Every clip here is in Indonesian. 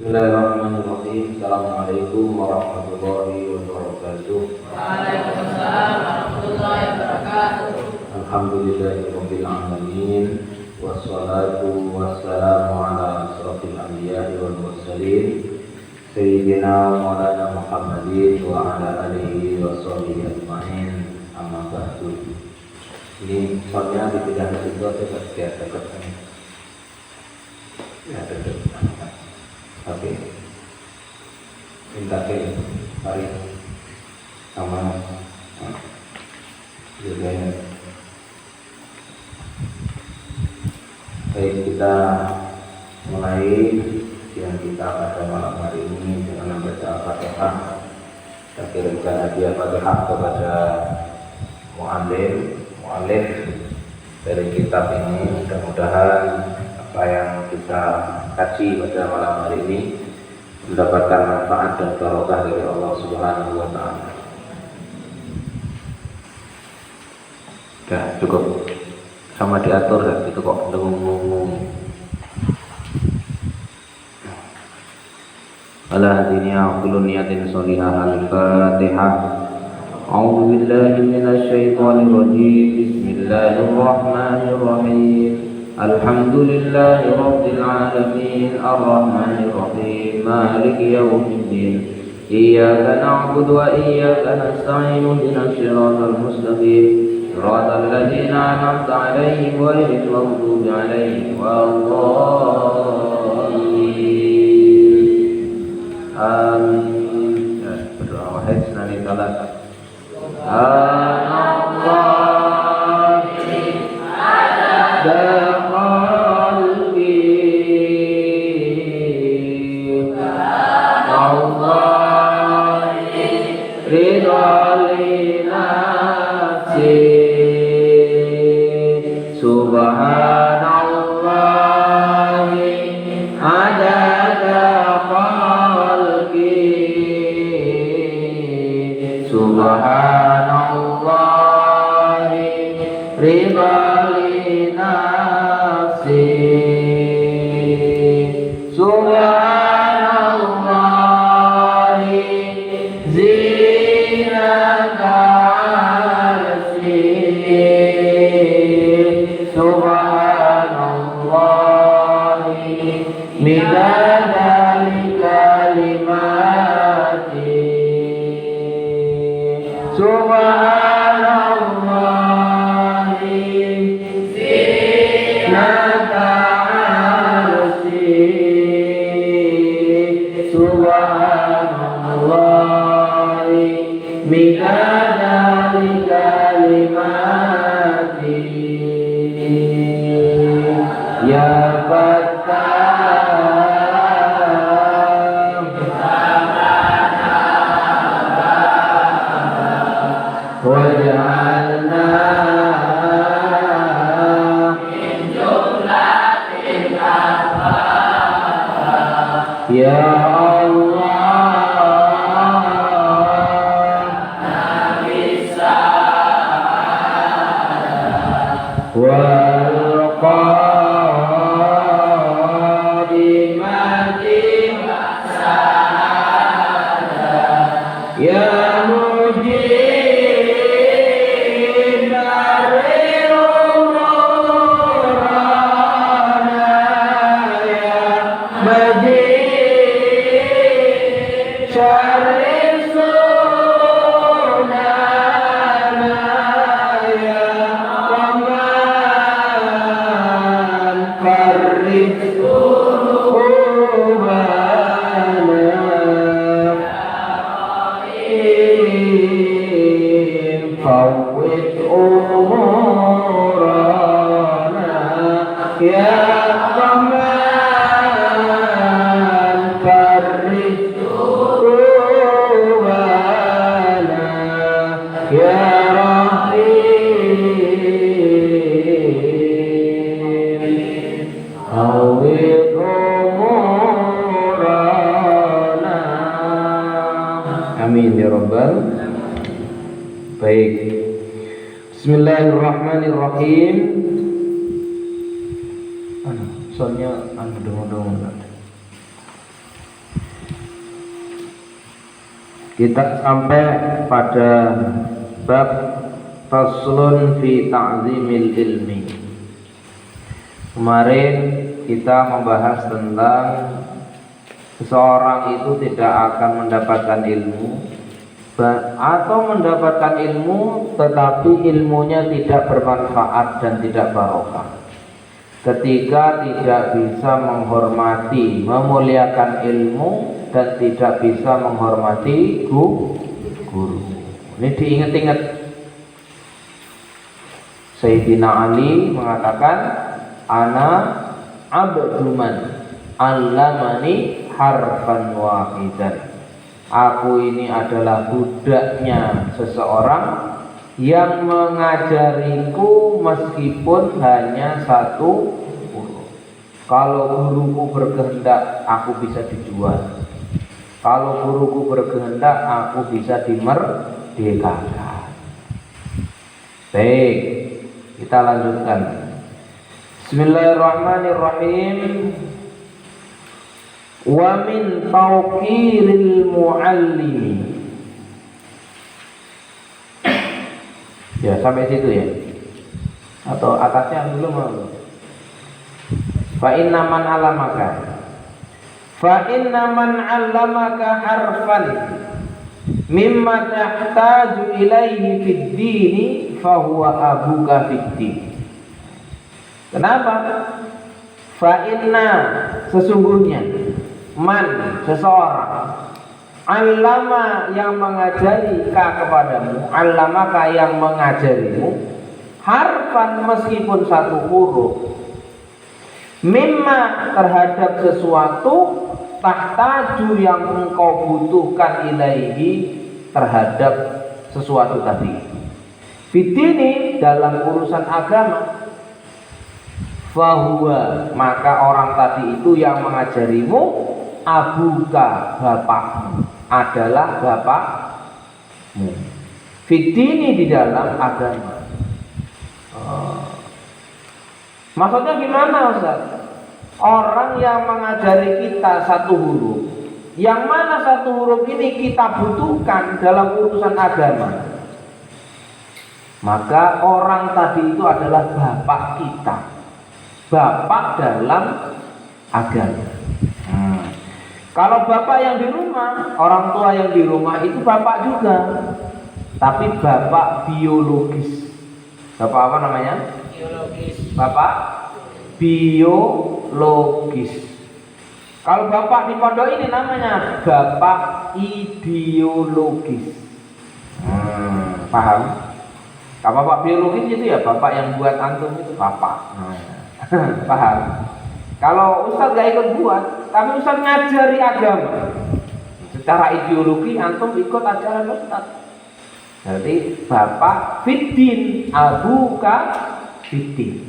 Bismillahirrahmanirrahim. Assalamualaikum warahmatullahi wabarakatuh. Waalaikumsalam warahmatullahi wabarakatuh. Alhamdulillahirabbil alamin. Wassalatu wassalamu ala asrofil anbiya'i wal mursalin Sayyidina Maulana Muhammadin wa ala alihi wa sahbihi ajma'in. Amma ba'du. Ini soalnya dipindah ke situ atau dekat ini? Ya, dekat. Oke, minta ke hari sama juga. Baik, kita mulai yang kita pada malam hari ini dengan membaca Al-Fatihah. Kita kirimkan hadiah Fatihah kepada mu'allim dari kitab ini. Mudah-mudahan apa yang kita kaji pada malam hari ini mendapatkan manfaat dan barokah dari Allah Subhanahu wa taala. Sudah cukup, sama diatur ya, itu kok dengung-dengung. Ala hadiniya kullu niyatin sholihah. Al-Fatihah. A'udzu billahi minasy syaithanir rajim. Bismillahirrahmanirrahim. Alhamdulillahi rabbil alamin. Ar-Rahmanir Rahim. Maliki yaumiddin. Iyyaka na'budu wa iyyaka nasta'in. Ihdinas siratal mustaqim. Siratal ladzina an'amta 'alaihim ghairil maghdubi 'alaihim waladdallin. Amin. Ya, berdoa wahid senani salat. Amin ya rabbal. Baik. Bismillahirrahmanirrahim. Soalnya dong. Kita sampai pada bab faslun fi ta'zimil ilmi. Kemarin kita membahas tentang seseorang itu tidak akan mendapatkan ilmu atau mendapatkan ilmu tetapi ilmunya tidak bermanfaat dan tidak barokah ketika tidak bisa menghormati, memuliakan ilmu dan tidak bisa menghormati guru. Ini diingat-ingat. Sayyidina Ali mengatakan, ana abduman allamani harfan wahidan. Aku ini adalah budaknya seseorang yang mengajariku meskipun hanya satu huruf. Kalau guruku berkehendak, aku bisa dijual. Kalau guruku berkehendak, aku bisa dimerdekakan. Baik, kita lanjutkan. Bismillahirrahmanirrahim. Wa min tawqiril muallimi. Ya, sampai situ ya. Atau atasnya belum mau. Fa inna man 'allamaka harfan mimma tahtaju ilaihi fid dini fa huwa abuka fid din. Kenapa? Fa inna, sesungguhnya, man, seseorang, allama, yang mengajari ka kepadamu, allamaka, yang mengajarimu, harfan, meskipun satu huruf, mimma, terhadap sesuatu, tahtaju, yang engkau butuhkan, ilaihi, terhadap sesuatu tadi, fitini, dalam urusan agama, fahuwa, maka orang tadi itu yang mengajarimu, abuka, bapakmu, adalah bapakmu, fitini, di dalam agama. Maksudnya gimana, Ustaz? Orang yang mengajari kita satu huruf, yang mana satu huruf ini kita butuhkan dalam urusan agama, maka orang tadi itu adalah bapak kita, bapak dalam agama. Kalau bapak yang di rumah, orang tua yang di rumah itu bapak juga, tapi bapak biologis. Bapak apa namanya? Biologis. Bapak biologis. Kalau bapak di pondok ini namanya bapak ideologis. Paham? Kalau bapak biologis itu ya bapak yang buat antum itu bapak. Paham? Kalau ustaz gak ikut buat, tapi ustaz ngajari agama. Secara ideologi antum ikut ajaran ustaz. Berarti bapak fiddin, abuka fiddin.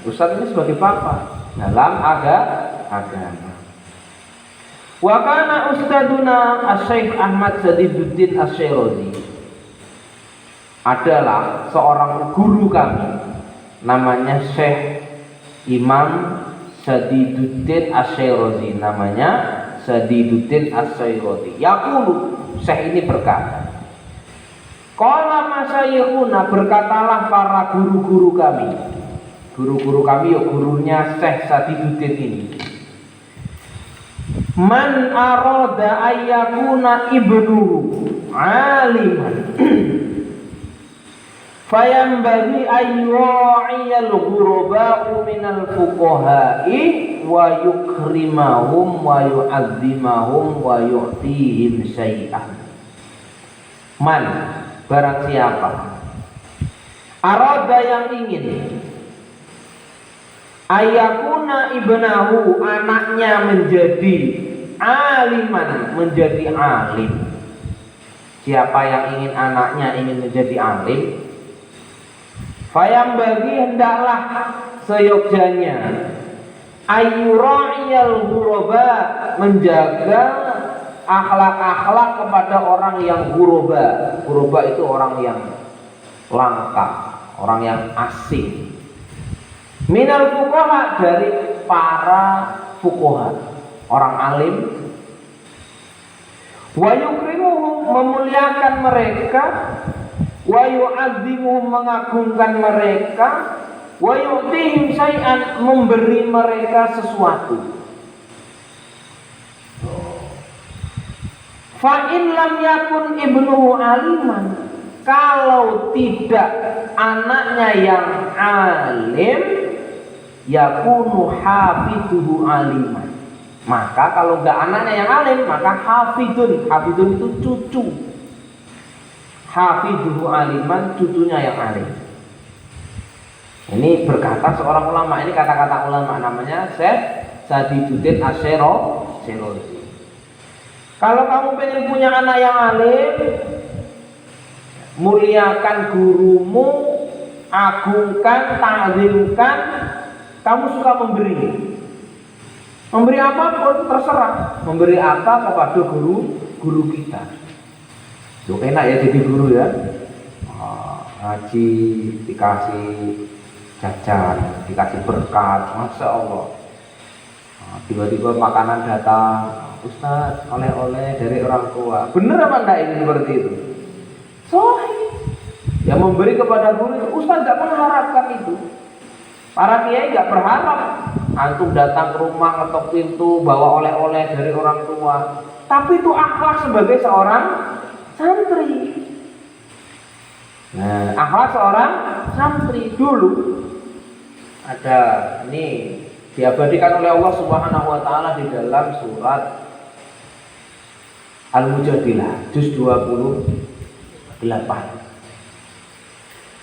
Ustaz ini sebagai bapak dalam agama. Wa kana ustaduna Asy-Syaikh Ahmad Sadiduddin Asy-Syirazi adalah seorang guru kami, namanya Syekh Imam Sadiduddin Asy-Syirazi, namanya Sadiduddin Asy-Syirazi. Yaqulu, Syekh ini berkata, qala masyayikhuna, berkatalah para guru-guru kami. Guru-guru kami, yuk gurunya Syekh Sadiduddin ini. Man arada ayyakuna ibnu aliman fayambagi ayyu'iyal ghuraba'u minal fuqaha'i wa yukrimahum wa yu'azzimahum wa yu'tihim syai'an. Man, barang siapa arada, yang ingin, ayakuna ibnahu, anaknya menjadi aliman, menjadi alim. Siapa yang ingin anaknya menjadi alim, fayam bagi, hendaklah seyogyanya, ayyura'iyal ghuraba, menjaga akhlak-akhlak kepada orang yang ghuraba. Ghuraba itu orang yang langka, orang yang asing. Minal fuqaha, dari para fuqaha, orang alim. Wa yukrimuhu, memuliakan mereka, wa yu'azzimuhum mengagungkan mereka, wa yu'tihim syai'an memberi mereka sesuatu. Fa in lam yakun ibnuhu aliman, kalau tidak anaknya yang alim, yakunu hafiduhu aliman. Maka kalau enggak anaknya yang alim, maka hafidun. Hafidun itu cucu. Hafiduhu aliman, cucunya yang alim. Ini berkata seorang ulama, ini kata-kata ulama, namanya Syekh Sadiduddin Asy-Syirazi. Kalau kamu pengen punya anak yang alim, muliakan gurumu, agungkan, ta'zimkan. Kamu suka memberi apapun terserah. Memberi apa kepada guru kita. Loh, enak ya jadi guru ya. Ngaji dikasih jajan, dikasih berkat, masya Allah. Tiba-tiba makanan datang, Ustaz, oleh-oleh dari orang tua. Bener apa enggak ini seperti itu? Sahih. Yang memberi kepada guru itu, Ustaz enggak mengharapkan itu. Para kiai enggak berharap antum datang ke rumah, ngetok pintu, bawa oleh-oleh dari orang tua. Tapi itu akhlak sebagai seorang santri. Nah, akhlak seorang santri dulu ada ini diabadikan oleh Allah Subhanahu wa taala di dalam surat Al-Mujadilah juz 28.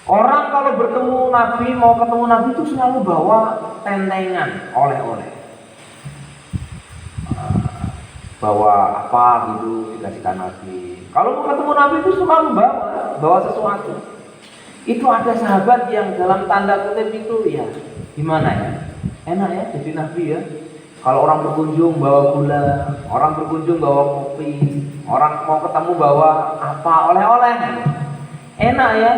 Orang kalau bertemu Nabi, mau ketemu Nabi itu selalu bawa tentengan, oleh-oleh. Bawa apa gitu dikasihkan Nabi. Kalau mau ketemu Nabi itu selalu bawa sesuatu. Itu ada sahabat yang dalam tanda kutip itu ya, gimana ya? Enak ya jadi Nabi ya. Kalau orang berkunjung bawa gula, orang berkunjung bawa kopi, orang mau ketemu bawa apa, oleh-oleh. Enak ya.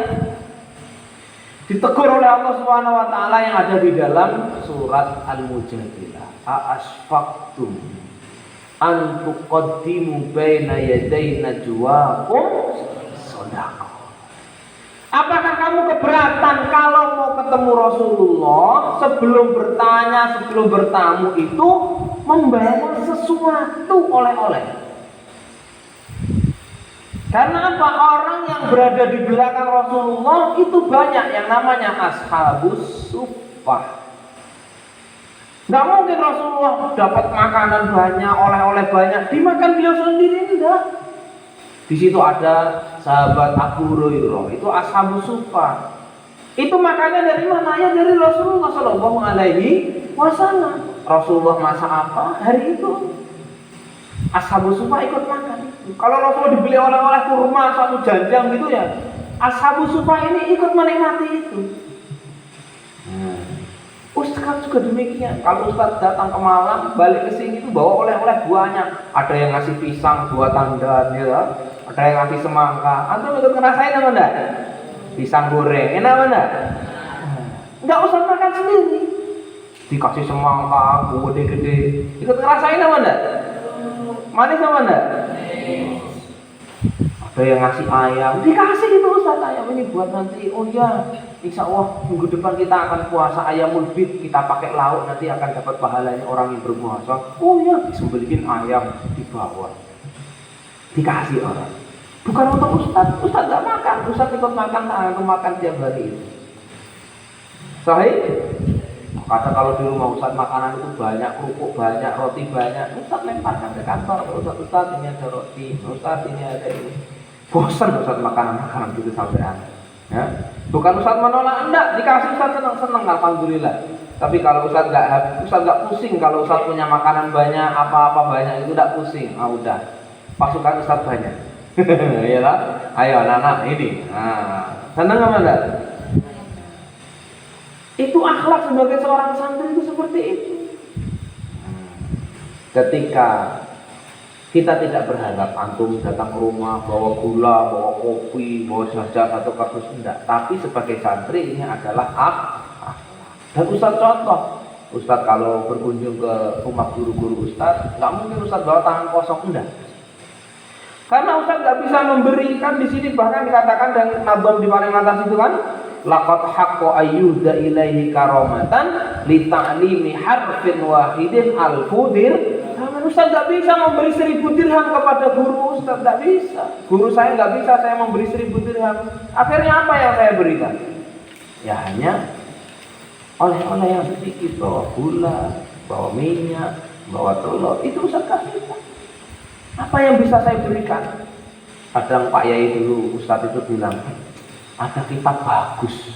Ditegur oleh Allah Subhanahu wa taala yang ada di dalam surat Al-Mujadilah. A'asfaqtum an tuqaddimu baina yaday najwaakum shadaqah. Apakah kamu keberatan kalau mau ketemu Rasulullah sebelum bertanya, sebelum bertamu itu membawa sesuatu oleh-oleh? Karena apa? Orang yang berada di belakang Rasulullah itu banyak yang namanya ashabus suffah. Nggak mungkin Rasulullah dapat makanan banyak, oleh-oleh banyak, dimakan beliau sendiri, enggak. Di situ ada sahabat Abu Hurairah, itu ashabus suffah. Itu makannya dari mana? Ya dari Rasulullah Shallallahu Alaihi Wasallam. Rasulullah masak apa hari itu? Ashabus suffah ikut makan. Kalau Rasulullah dibeli oleh-oleh kurma satu janjang gitu ya, ashabus suffah ini ikut menikmati itu. Ustaz juga demikian. Kalau Ustaz datang ke Malang, balik ke sini itu bawa oleh-oleh banyak. Ada yang ngasih pisang 2 tandan, ya. Ada yang ngasih semangka. Antum ikut ngerasain apa enggak? Pisang goreng, enak apa enggak? Enggak usah makan sendiri. Dikasih semangka, gede-gede. Ikut ngerasain apa enggak? Manis apa enggak? Ada yang ngasih ayam, dikasih itu Ustaz, ayam ini buat nanti. Oh iya, insya Allah minggu depan kita akan puasa ayamul bid, kita pakai lauk, nanti akan dapat pahalanya orang yang berpuasa. Oh iya, disembelihin ayam dibawa, dikasih orang. Bukan untuk Ustaz, Ustaz gak makan, Ustaz ikut makan, aku makan tiap hari itu. Sahih? Kata kalau di rumah Ustaz makanan itu banyak, kerupuk banyak, roti banyak, Ustaz lemparkan ke kantor. Ustaz ini ada roti, Ustaz ini ada ini. Bosan Ustaz makanan gitu sampean. Ya. Bukan Ustaz menolak, enggak, dikasih Ustaz senang-senang, alhamdulillah. Tapi kalau Ustaz enggak pusing kalau Ustaz punya makanan banyak, apa-apa banyak itu enggak pusing. Ah udah. Pasukan Ustaz banyak. Iyalah. Ayo anak-anak ini. Nah, senang apa enggak? Itu akhlak sebagai seorang santri itu seperti itu. Ketika kita tidak berharap antum datang ke rumah bawa gula, bawa kopi, bawa jajan atau kardus, enggak. Tapi sebagai santri ini adalah akhlak. Dan Ustaz contoh, Ustaz kalau berkunjung ke rumah guru-guru Ustaz, nggak mungkin Ustaz bawa tangan kosong, enggak. Karena Ustaz nggak bisa memberikan di sini, bahkan dikatakan dan nabam di paling atas itu kan, laqad haqqo ayyuda ilaihi karamatan li ta'limi harfin wahidin al-fudir. Ustaz nggak bisa memberi 1000 dirham kepada guru Ustaz, nggak bisa. Guru saya nggak bisa saya memberi 1000 dirham. Akhirnya apa yang saya berikan? Ya hanya oleh-oleh yang sedikit, bawa gula, bawa minyak, bawa telur, itu Ustaz kasih. Apa yang bisa saya berikan? Kadang Pak Yai dulu, Ustaz itu bilang, ada kitab bagus,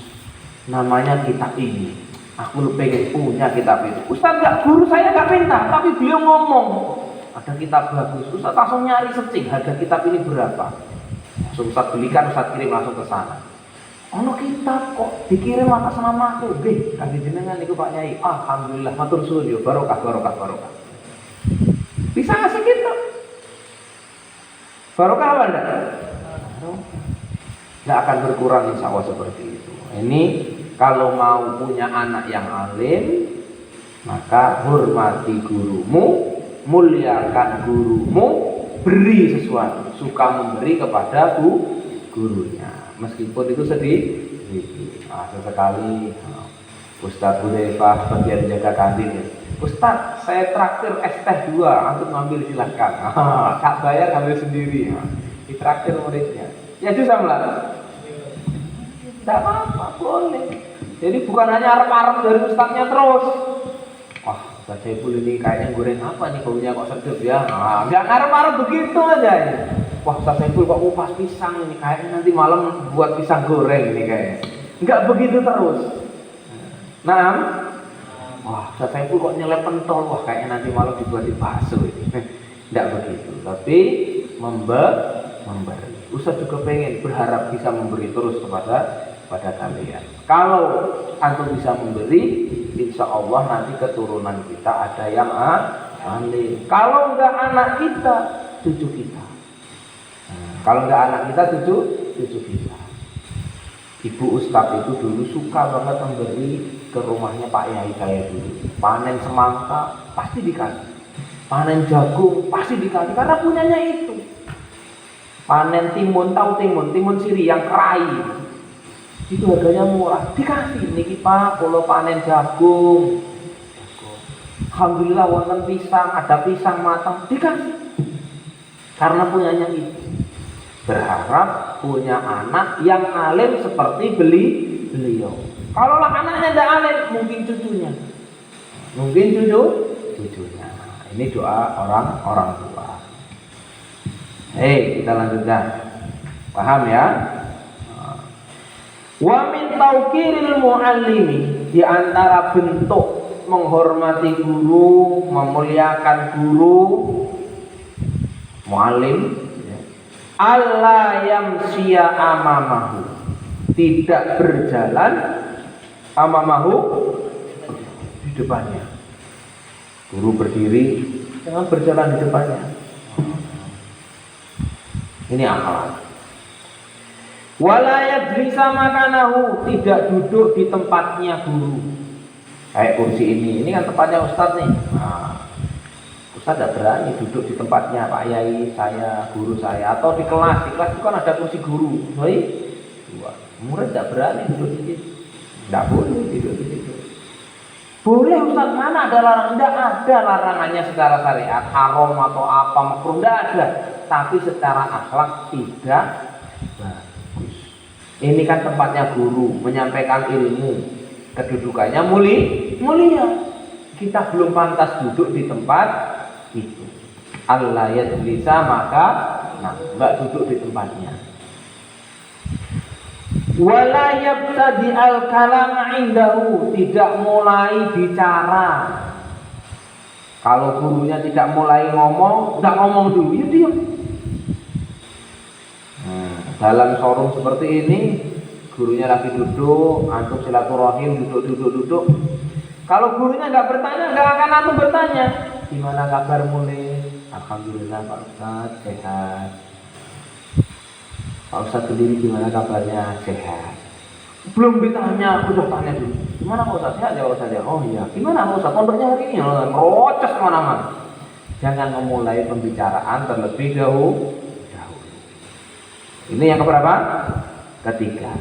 namanya kitab ini. Aku pengen punya kitab itu. Ustaz nggak, guru saya nggak minta, tapi beliau ngomong, ada kitab bagus. Ustaz langsung nyari searching, harga kitab ini berapa? Langsung Ustaz belikan, Ustaz kirim langsung ke sana. Ono kitab kok dikirim atas nama aku, kami jenengan itu Pak Yai. Alhamdulillah, matur suwun yo, barokah. Bisa ngasih kitab. Barokah apa enggak? Enggak akan berkurang insya Allah seperti itu. Ini kalau mau punya anak yang alim, maka hormati gurumu, muliakan gurumu, beri sesuatu, suka memberi kepada gurunya. Meskipun itu sedikit. Sesekali Ustaz Hudzaifah bagian jaga kantin ya. Ustaz, saya traktir es teh 2, antum ngambil silahkan. Kak bayar ambil sendiri. Ditraktir muridnya. Ya itu sama lah. Tidak apa-apa, boleh. Jadi bukan hanya arep-arep dari ustaznya terus. Wah, Ustaz Saiful ini kayaknya goreng apa nih, baunya kok sedap ya. Nggak ngarep-arep begitu aja ya. Wah, Ustaz Saiful kok kupas pisang ini, kayaknya nanti malam buat pisang goreng ini kayaknya. Nggak begitu terus. Nah, wah, Ustaz Saiful kok nyelep pentol, wah kayaknya nanti malam dibuat bakso ini. Tidak begitu, tapi memberi. Ustaz juga pengen, berharap bisa memberi terus kepada kalian. Kalau antum bisa memberi, insya Allah nanti keturunan kita ada yang alim. Kalau enggak anak kita, cucu kita. Kalau enggak anak kita, cucu kita. Ibu Ustadz itu dulu suka banget memberi ke rumahnya Pak Yai saya dulu. Panen semangka pasti dikasih, panen jagung pasti dikasih, karena punyanya itu. Panen timun, tahu timun siri yang kerai, itu harganya murah, dikasih. Niki Pak, kalau panen jagung, alhamdulillah wonten pisang, ada pisang matang, dikasih. Karena punyanya itu. Berharap punya anak yang alim seperti beliau. Kalau anaknya tidak alim, mungkin cucunya. Ini doa orang tua. Kita lanjutkan. Paham ya? Wa min tauqiril muallimi, di antara bentuk menghormati guru, memuliakan guru, muallim, alla yamsiya amamahu, tidak berjalan amamahu, di depannya. Guru berdiri, jangan berjalan di depannya. Ini akhlak. Wala yajlisa makanahu, tidak duduk di tempatnya guru. Kayak kursi ini kan tempatnya Ustadz nih. Ustadz tidak berani duduk di tempatnya Pak Yai saya, guru saya, atau di kelas itu kan ada kursi guru. Murid tidak berani duduk di situ. Tidak boleh duduk di situ. Boleh Ustadz, mana ada larangan? Tidak ada larangannya secara syariat, haram atau apa makruh, tidak ada. Tapi secara akhlak tidak bagus. Ini kan tempatnya guru menyampaikan ilmu, kedudukannya mulia. Kita belum pantas duduk di tempat itu. Allah yajlisa, maka enggak duduk di tempatnya. Wala yabtadi al-kalam indahu, tidak mulai bicara. Kalau gurunya tidak mulai ngomong, enggak ngomong dulu, ya diam. Dalam forum seperti ini, gurunya lagi duduk, antum silaturahim, duduk. Kalau gurunya enggak bertanya, enggak akan antum bertanya. Gimana kabarmu nih? Alhamdulillah Pak Ustadz, sehat. Pak Ustadz sendiri gimana kabarnya? Sehat. Belum ditanya, udah tanya dulu. Gimana Pak Ustadz? Sehat ya Pak Ustadz ya? Oh iya. Gimana Pak Ustadz? Pondoknya hari ini roces kemana-mana. Jangan memulai pembicaraan terlebih dahulu. Ini yang keberapa? Ketiga.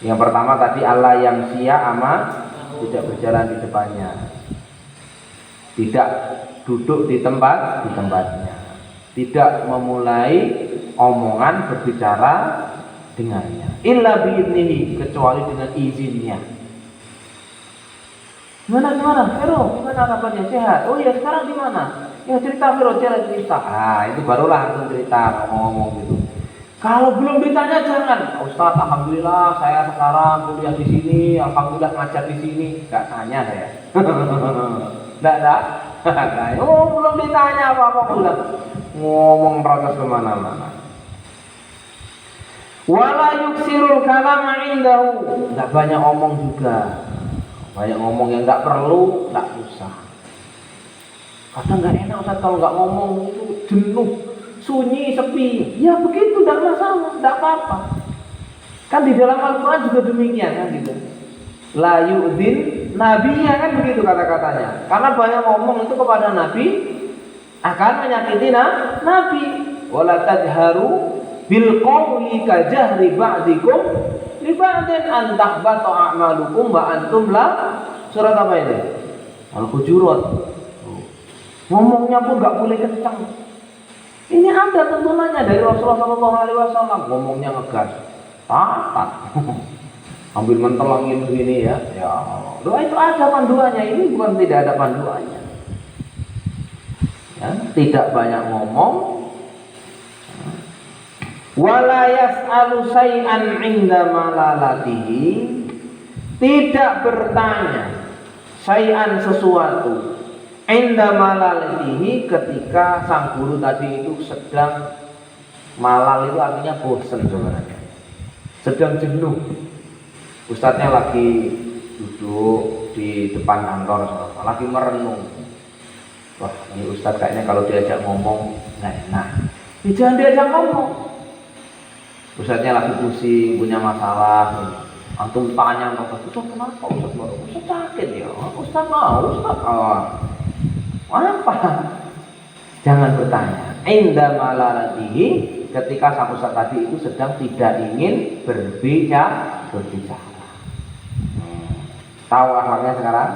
Yang pertama tadi Allah yang sia ama tidak berjalan di depannya, tidak duduk di tempatnya, tidak memulai omongan berbicara dengannya, illa biidnihi, kecuali dengan izinnya. Gimana Vero, gimana kabarnya, sehat? Oh ya, sekarang di mana? Ya cerita Vero, cerita. Itu barulah langsung cerita, ngomong-ngomong gitu. Kalau belum ditanya jangan, Ustaz, alhamdulillah saya sekarang kuliah di sini, alhamdulillah ngajar di sini. Enggak tanya saya. Enggak. Oh, belum ditanya apa-apa udah ngomong protes kemana-mana. Wala yuksirul kalama indahu, enggak banyak ngomong juga. Banyak ngomong yang enggak perlu, enggak usah. Kadang enggak enak Ustaz kalau enggak ngomong, itu jenuh, sunyi, sepi. Ya begitu, enggak masalah, enggak apa-apa. Kan di dalam Al-Qur'an juga demikian kan gitu. La yu'din nabiya, kan begitu kata-katanya. Karena banyak ngomong itu kepada nabi akan menyakiti nabi. Wala tajharu bil qawli ka jahri ba'dikum li ba'din an tahbata a'malukum wa antum la. Surat apa ini? Al-Hujurat. Ngomongnya pun enggak boleh kencang. Ini ada tuntunannya dari Rasulullah SAW. Ngomongnya ngegas, taat, ambil mentelangin begini ya. Ya Allah. Doa itu ada panduannya. Ini bukan tidak ada panduannya. Ya, tidak banyak ngomong. Wala yas'alu say'an 'inda malalatihi, tidak bertanya say'an sesuatu 'inda malalatihi, ketika sang guru tadi itu sedang malal, itu artinya bosan sebenarnya, sedang jenuh. Ustadznya lagi duduk di depan kantor, lagi merenung. Wah, ini ustadz kayaknya kalau diajak ngomong nggak enak. Jangan diajak ngomong. Ustadznya lagi pusing, punya masalah. Antum tanya sama Ustadz, kenapa Ustadz baru? Ustadz sakit ya? Ustadz mau, Ustadz apa? Jangan bertanya. Inda malalatihi, ketika sang ustadz tadi itu sedang tidak ingin berbicara. Tahu akhlaknya sekarang?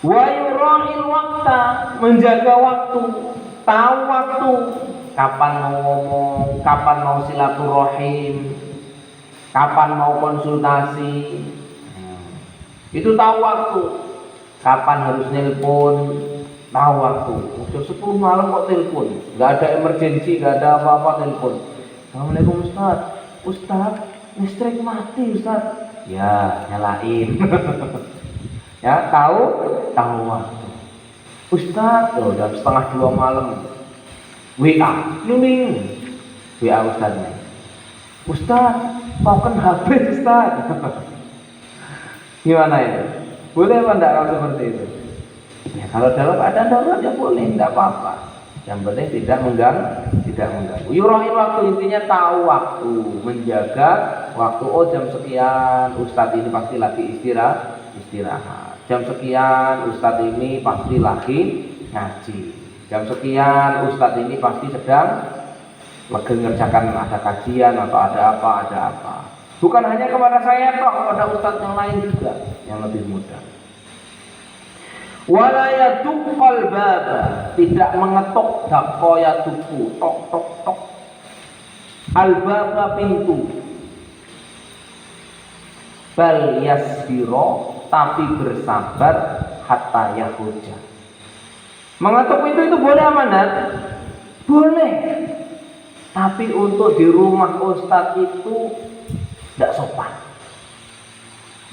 Wa yura'il waqta, menjaga waktu, tahu waktu, kapan mau ngomong, kapan mau silaturahim, kapan mau konsultasi. Itu tahu waktu. Kapan harus nelpon, tahu waktu. Udah 10 malam kok telepon, nggak ada emergensi, nggak ada apa-apa telepon. Assalamualaikum Ustaz. Ustaz, listrik mati Ustaz. Ya, nyalain. Ya, tahu waktu. Ustaz, udah 1:30 malam. WA, nuning. WA Ustaznya. Ustaz, token habis Ustaz. Gimana itu? Boleh apa enggak kalau seperti itu? Ya, kalau dalam keadaan darurat ya boleh, enggak apa-apa. Yang penting tidak mengganggu. Yurahil waktu, intinya tahu waktu, menjaga waktu. Oh, jam sekian Ustadz ini pasti lagi istirahat. Jam sekian Ustadz ini pasti lagi ngaji. Jam sekian Ustadz ini pasti sedang lagi mengerjakan, ada kajian atau ada apa. Bukan hanya kepada saya toh, kepada Ustadz yang lain juga yang lebih mudah. Wala yaduqqal baba, tidak mengetuk, dakqa yaduqqu, tok. Al-baba, pintu. Bal yasbiro, tapi bersabar, hatta yahuja. Mengetuk pintu itu boleh amanat? Boleh. Tapi untuk di rumah Ustadz itu tidak sopan.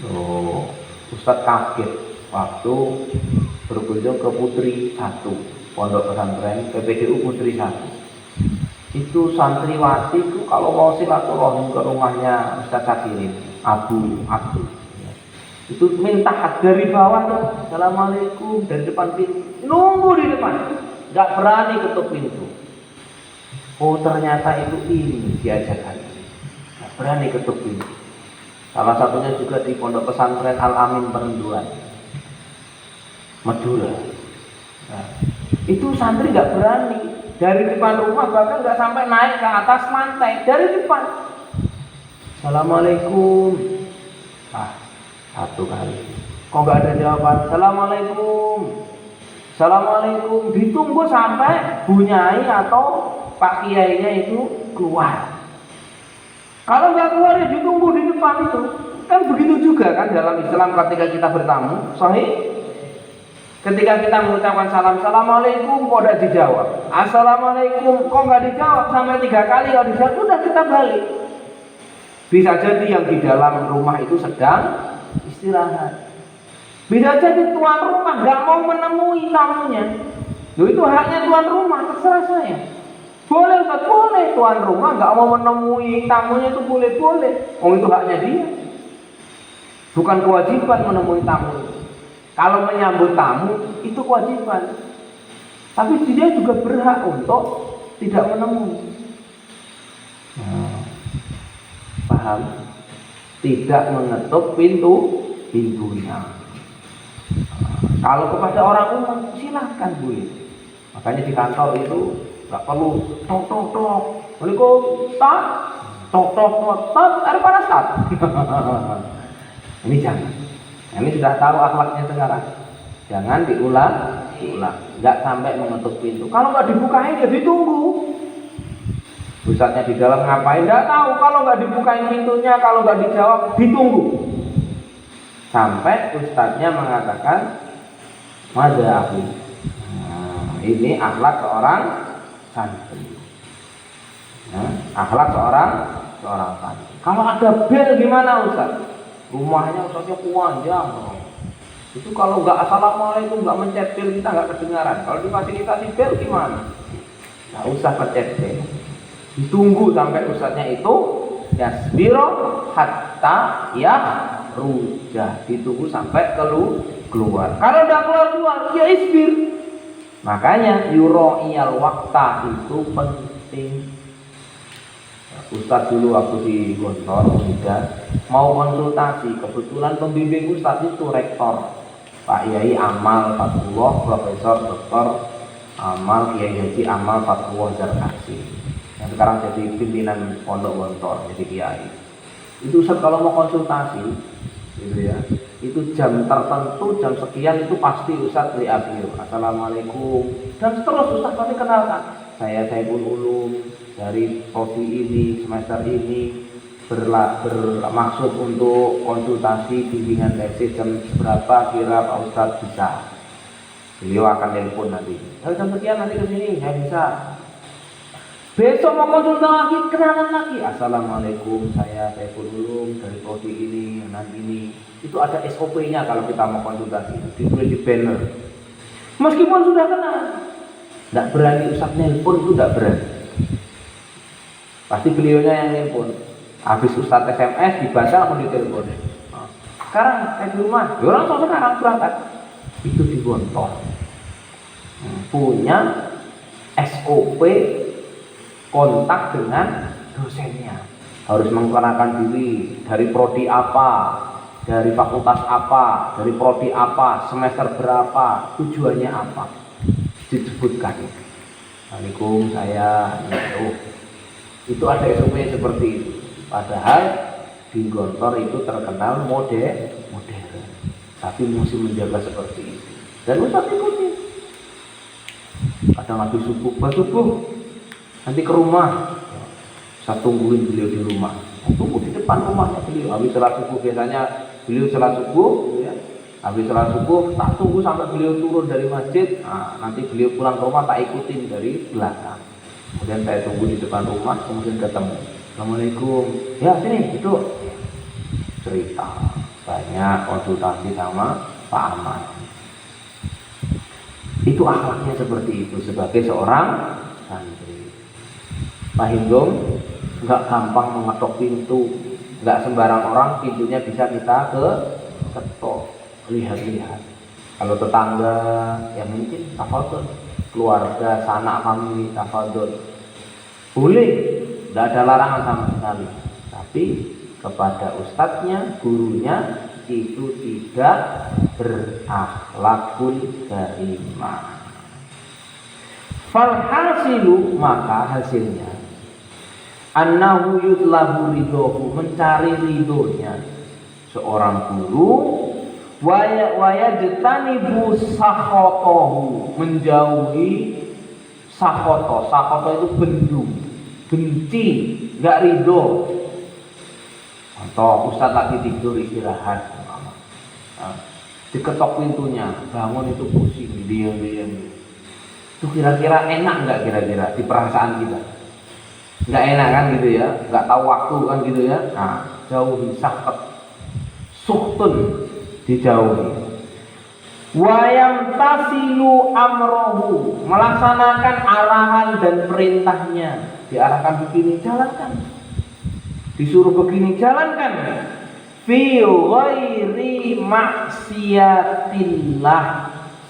Oh, Ustadz kaget waktu berkunjung ke Putri 1, Pondok Pesantren PPDU Putri 1. Itu santriwati itu kalau mau silaturahim ke rumahnya Ustadz Sakirin, Abu Abdul, itu minta hak dari bawah tuh, Assalamualaikum, dari depan pintu, nunggu di depan, nggak berani ketuk pintu. Oh, ternyata itu ini diajarkan, nggak berani ketuk pintu. Salah satunya juga di Pondok Pesantren Al-Amin Perenduan, Madura. Nah, itu santri nggak berani dari depan rumah, bahkan nggak sampai naik ke atas lantai, dari depan. Assalamualaikum. Satu kali. Kok nggak ada jawaban? Assalamualaikum. Assalamualaikum. Ditunggu sampai Bu Nyai atau Pak Kiainya itu keluar. Kalau nggak keluar ya ditunggu di depan itu. Kan begitu juga kan dalam Islam ketika kita bertamu, sahih. Ketika kita mengucapkan salam, Assalamualaikum, kok tidak dijawab? Assalamualaikum, kok nggak dijawab sampai 3 kali, kalau dijawab udah kita balik. Bisa jadi yang di dalam rumah itu sedang istirahat. Bisa jadi tuan rumah nggak mau menemui tamunya. Loh, itu haknya tuan rumah, terserah saya. Boleh, boleh. Tuan rumah nggak mau menemui tamunya itu boleh. Oh, itu haknya dia. Bukan kewajiban menemui tamu. Kalau menyambut tamu itu kewajiban. Tapi dia juga berhak untuk tidak menemui. Paham? Tidak mengetuk pintunya. Kalau kepada orang umum silahkan boleh. Makanya di kantor itu nggak perlu tok. Waalaikumsalam. Tok. Ada panas tak? Ini jangan. Ini sudah tahu akhlaknya sekarang. Jangan diulang. Nggak sampai mengetuk pintu. Kalau nggak dibukain ya ditunggu. Ustadznya di dalam ngapain? Nggak tahu. Kalau nggak dibukain pintunya, kalau nggak dijawab, ditunggu sampai ustadznya mengatakan Mada aku. Ini akhlak seorang santri. Akhlak seorang santri. Kalau ada bel gimana Ustaz? Rumahnya Ustaznya panjang. Itu kalau nggak assalamualaikum, nggak mencet bel, kita nggak kedengaran. Kalau difasilitasi bel gimana? Nggak usah mencet bel. Ditunggu sampai ustaznya itu yasbiro hatta ya rujah. Ditunggu sampai keluar. Kalau udah keluar ya isbir. Makanya yuro'iyal wakta itu penting. Ustadz dulu waktu di Gontor mau konsultasi, kebetulan pembimbing Ustadz itu rektor Pak Yai Amal Fatullah, Profesor Dr. Amal Kiai Haji Amal Fatullah Zarkasi, yang sekarang jadi pimpinan Pondok Gontor, jadi Kiai. Itu Ustadz kalau mau konsultasi gitu ya, itu jam tertentu, jam sekian itu pasti Ustadz beli abiur, Assalamualaikum, dan seterus Ustadz pasti kenalkan, saya Saiful Ulum dari prodi ini, semester ini bermaksud untuk konsultasi bimbingan tesis jam berapa kira Pak Ustadz bisa. Beliau akan telepon nanti. Jam sekian nanti ke sini, saya bisa. Besok mau konsultasi lagi, kenalan lagi. Assalamualaikum, saya Saiful Ulum dari prodi ini, nanti ini. Itu ada SOP-nya kalau kita mau konsultasi, ditulis di banner. Meskipun sudah kenal, tidak berani Ustadz nelpon, itu tidak berani. Pasti beliaunya yang nelpon. Habis Ustadz SMS dibaca langsung ditelepon. Sekarang saya di rumah, ya orang sekarang berangkat. Itu di Gontor. Punya SOP kontak dengan dosennya. Harus mengenalkan diri dari prodi apa, dari fakultas apa, dari prodi apa, semester berapa, tujuannya apa, disebutkan. Assalamualaikum, saya itu ada SOP seperti itu. Padahal di Gontor itu terkenal modern, tapi mesti menjaga seperti itu. Dan Ustaz ikuti. Kadang habis subuh, nanti ke rumah, saya tungguin beliau di rumah. Tunggu di depan rumahnya beliau. Habis sholat subuh, biasanya beliau sholat subuh, ya. Habis sholat subuh, tak tunggu sampai beliau turun dari masjid. Nanti beliau pulang ke rumah, tak ikutin dari belakang. Kemudian saya tunggu di depan rumah, kemudian ketemu. Assalamualaikum. Ya sini duduk. Cerita banyak, konsultasi sama Pak Aman. Itu akhlaknya seperti itu sebagai seorang santri. Pak Hindom nggak gampang mengetok pintu, nggak sembarang orang pintunya bisa kita ketok. Lihat-lihat. Kalau tetangga yang mungkin tafadhol, keluarga, sanak famili tafadhol. Boleh. Tidak ada larangan sama sekali. Tapi kepada ustadznya, gurunya itu tidak berakhlakul karimah. Falhasilu, maka hasilnya annahu yutlabu ridhohu, mencari ridhonya seorang guru, wayajtanibu sakhotohu, menjauhi sakhoto. Sakhoto itu benci, gak ridho. Contoh, Ustaz lagi tidur istirahat, diketok pintunya, bangun itu pusing, diam. Itu kira-kira enak nggak kira-kira di perasaan kita? Nggak enak kan gitu ya, nggak tahu waktu kan gitu ya. Nah, jauhi sakhet, suhtun, dijauhi. Wayam tasilu amrohu, melaksanakan arahan dan perintahnya. Diarahkan begini, jalankan. Disuruh begini, jalankan. Fi ghairi maksiatillah,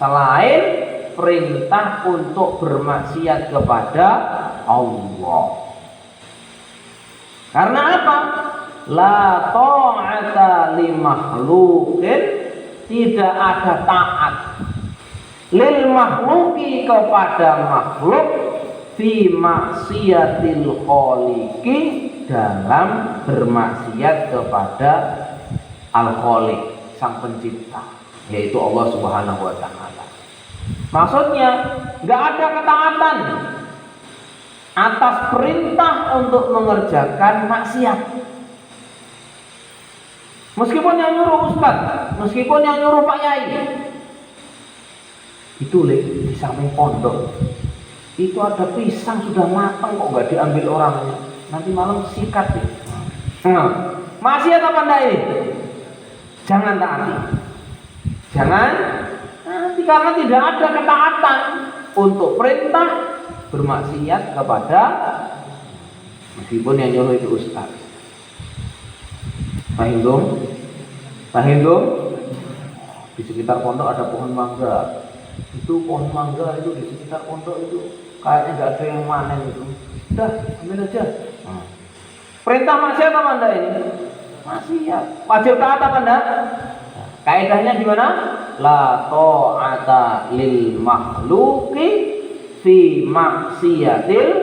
selain perintah untuk bermaksiat kepada Allah. Karena apa? La ta'ata li makhluqin, tidak ada taat lil makhluqi kepada makhluk fi maksiatil khaliqi, dalam bermaksiat kepada Al-Khaliq, sang pencipta, yaitu Allah Subhanahu wa taala. Maksudnya nggak ada ketaatan atas perintah untuk mengerjakan maksiat. Meskipun yang nyuruh Ustaz, meskipun yang nyuruh Pak Yai, itu di samping pondok itu ada pisang sudah matang kok nggak diambil orangnya, nanti malam sikat ya. Maksiat apa enggak ini? Jangan taati, jangan nanti, karena tidak ada ketaatan untuk perintah bermaksiat kepada, meskipun yang nyuruh itu Ustaz. Paham dong? Di sekitar pondok ada pohon mangga. Itu pohon mangga itu di sekitar pondok itu kayaknya nggak ada yang manen itu. Udah, ambil aja. Perintah maksiat apa enggak ini? Maksiat. Wajib taat apa enggak? Kaidahnya gimana? La ta'ata lil makhluqi fi maksiatil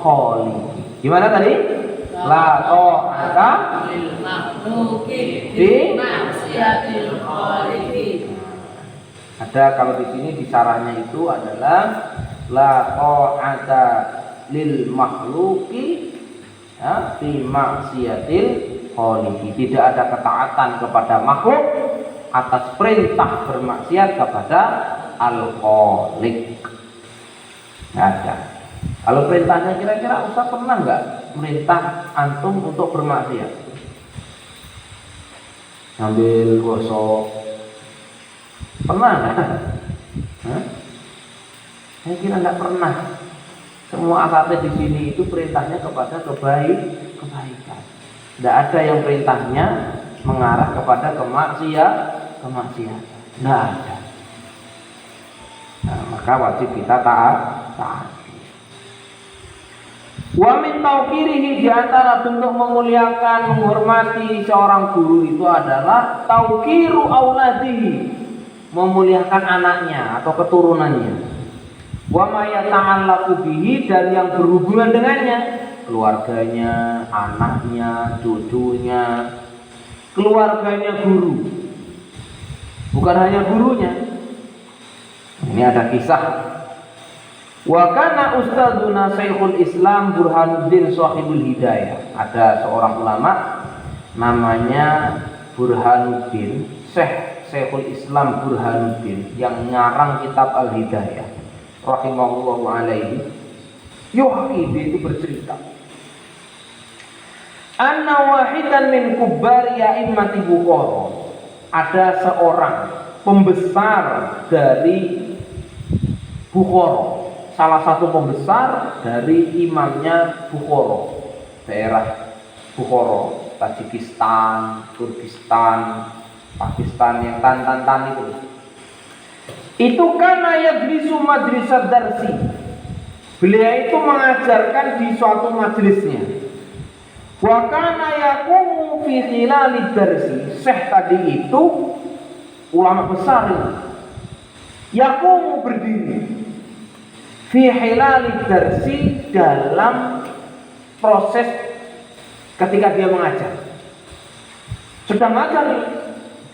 khaliqi. Gimana tadi? La ta'ata lil makhluqi fi maksiatil khaliqi. Ada kalau di sini di sarahnya itu adalah la ta'ata lil makhluqi ya, fi maksiatil khaliqi. Tidak ada ketaatan kepada makhluk atas perintah bermaksiat kepada Al-Khaliq. Nggak ada. Kalau perintahnya kira-kira Ustaz pernah nggak merintah antum untuk bermaksiat? Sambil gosok, pernah nggak? Saya kira nggak pernah. Semua asatidz di sini itu perintahnya kepada kebaikan. Tidak ada yang perintahnya mengarah kepada kemaksiatan. Nggak ada. Nah, maka wajib kita taat. Wa min tauqirihi, di antara bentuk memuliakan, menghormati seorang guru itu adalah tauqiru auladihi, memuliakan anaknya atau keturunannya. Wa ma yata'allaqu bihi, dan yang berhubungan dengannya, keluarganya, anaknya, cucunya, keluarganya guru. Bukan hanya gurunya. Ini ada kisah. Wa kana ustadzuna Syekhul Islam Burhanuddin Shahibul Hidayah. Ada seorang ulama namanya Burhanuddin, Syekhul Islam Burhanuddin, yang ngarang kitab Al-Hidayah rahimahullahu alaihi. Dia itu bercerita, anna wahidan min kubari a'immati Bukhara, ada seorang pembesar dari Bukhara, salah satu pembesar dari imamnya Bukhara, daerah Bukhara, Tajikistan, Turkistan, Pakistan, yang tan itu karena yajlisu majlisad darsi, beliau itu mengajarkan di suatu majelisnya. Wa kana yaqumu fi khilali darsi, syekh tadi itu ulama besar ini, yaqumu berdiri fi hilali darsi, dalam proses ketika dia mengajar. Sedang ngajar nih,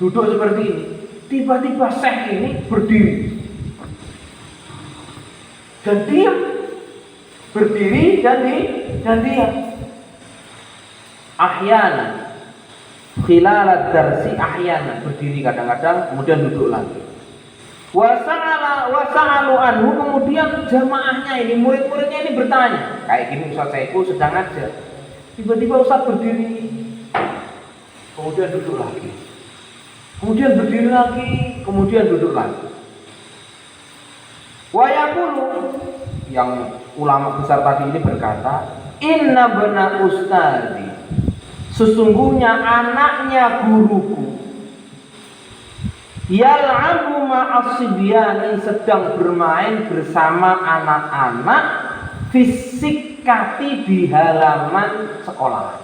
duduk seperti ini, tiba-tiba syekh ini berdiri dan diam, berdiri dan diam. Ahyana khilalat darsi, ahyana berdiri kadang-kadang, kemudian duduk lagi. Wasa'alu anhu, kemudian jamaahnya ini, murid-muridnya ini bertanya. Kayak gini, Ustaz Saiful sedang ngajar, tiba-tiba Ustaz berdiri, kemudian duduk lagi, kemudian berdiri lagi, kemudian duduk lagi. Wa yaqulu, yang ulama besar tadi ini berkata, inna bana ustadi, sesungguhnya anaknya guruku, yal'abu ma'as-sibyani, sedang bermain bersama anak-anak, fisikati, di halaman sekolah.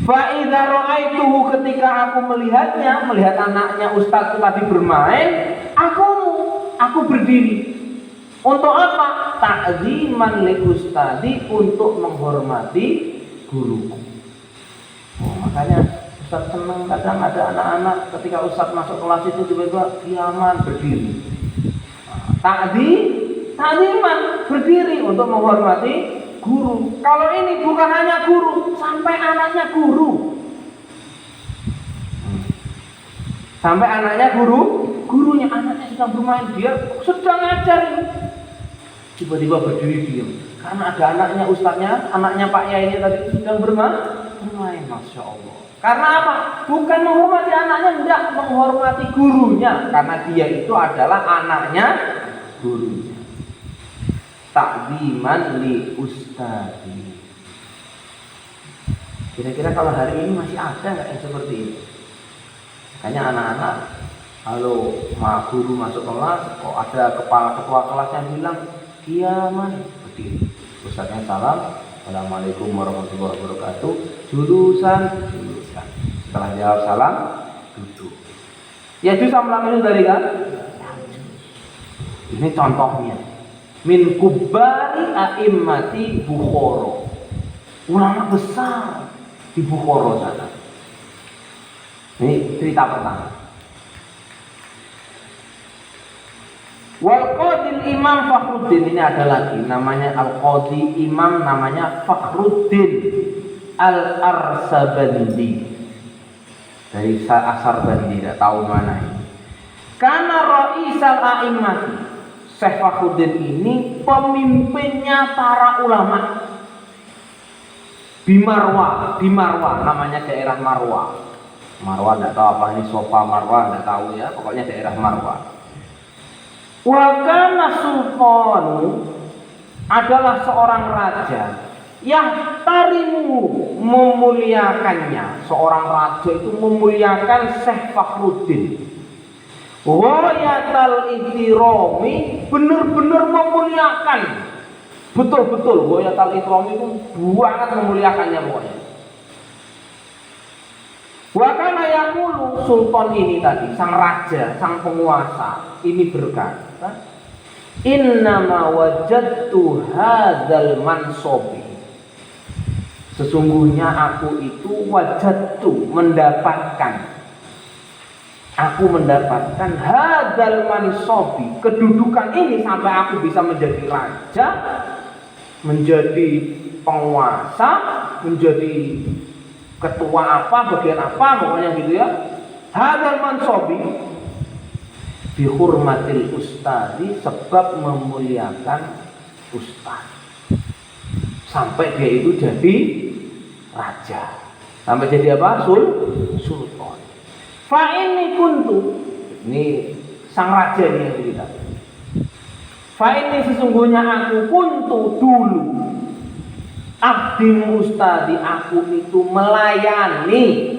Fa idza ra'aituhu, ketika aku melihatnya, melihat anaknya ustadz tadi bermain, aku berdiri. Untuk apa? Ta'ziman li ustadi, untuk menghormati guruku. Makanya Ustaz senang kadang ada anak-anak ketika Ustaz masuk kelas itu tiba-tiba kiaman berdiri. Ta'ziman, berdiri untuk menghormati guru. Kalau ini bukan hanya guru, sampai anaknya guru. Sampai anaknya gurunya, anaknya sedang bermain, dia sedang ngajar ini. Tiba-tiba berdiri diam. Karena ada anaknya ustaznya, anaknya Pak Yai ini tadi sedang bermain, Masya Allah. Karena apa? Bukan menghormati anaknya, tidak, menghormati gurunya. Karena dia itu adalah anaknya gurunya. Ta'ziman li ustadi. Kira-kira kalau hari ini masih ada nggak yang seperti ini? Makanya anak-anak, kalau guru masuk kelas, kok ada ketua kelas yang bilang, kiaman, berdiri. Ustaznya salam, Assalamualaikum warahmatullahi wabarakatuh. Jurusan. Setelah jawab salam, duduk. Ya juz amlam itu dari kan? Ini contohnya. Min kubari a'immati Bukhara. Ulama besar di Bukhara sana. Ini cerita pertama. Wal qadil Imam Fakhruddin, ini ada lagi namanya Al-Qadhi Imam, namanya Fakhruddin Al-Arsabandi, dari Asarbandi, tidak tahu mana ini. Karena Raisal A'immati, Syekh Fakhruddin ini pemimpinnya para ulama di Marwah, namanya daerah Marwah. Marwah tidak tahu apa ini, Sofa Marwah tidak tahu ya, pokoknya daerah Marwah. Wa kana sultanu, adalah seorang raja yang tarimu, memuliakannya. Seorang raja itu memuliakan Syekh Fakhruddin. Ghayatal ikrami, benar-benar memuliakan. Betul-betul ghayatal ikrami itu banget memuliakannya pokoknya. Wa kana yaqulu, sultan ini tadi, sang raja, sang penguasa ini berkata, innama wajadtu hadzal mansobi, sesungguhnya aku itu wajadtu, mendapatkan hadzal mansobi, kedudukan ini sampai aku bisa menjadi raja, menjadi penguasa, menjadi ketua apa, bagian apa, pokoknya gitu ya. Hadzal mansobi bi hurmatil ustadi, sebab memuliakan ustaz. Sampai dia itu jadi raja. Sampai jadi apa? Sultan. Fa ini kuntu, ini sang raja ini yang cerita. Fa ini sesungguhnya aku kuntu dulu, abdimu ustadi, aku itu melayani.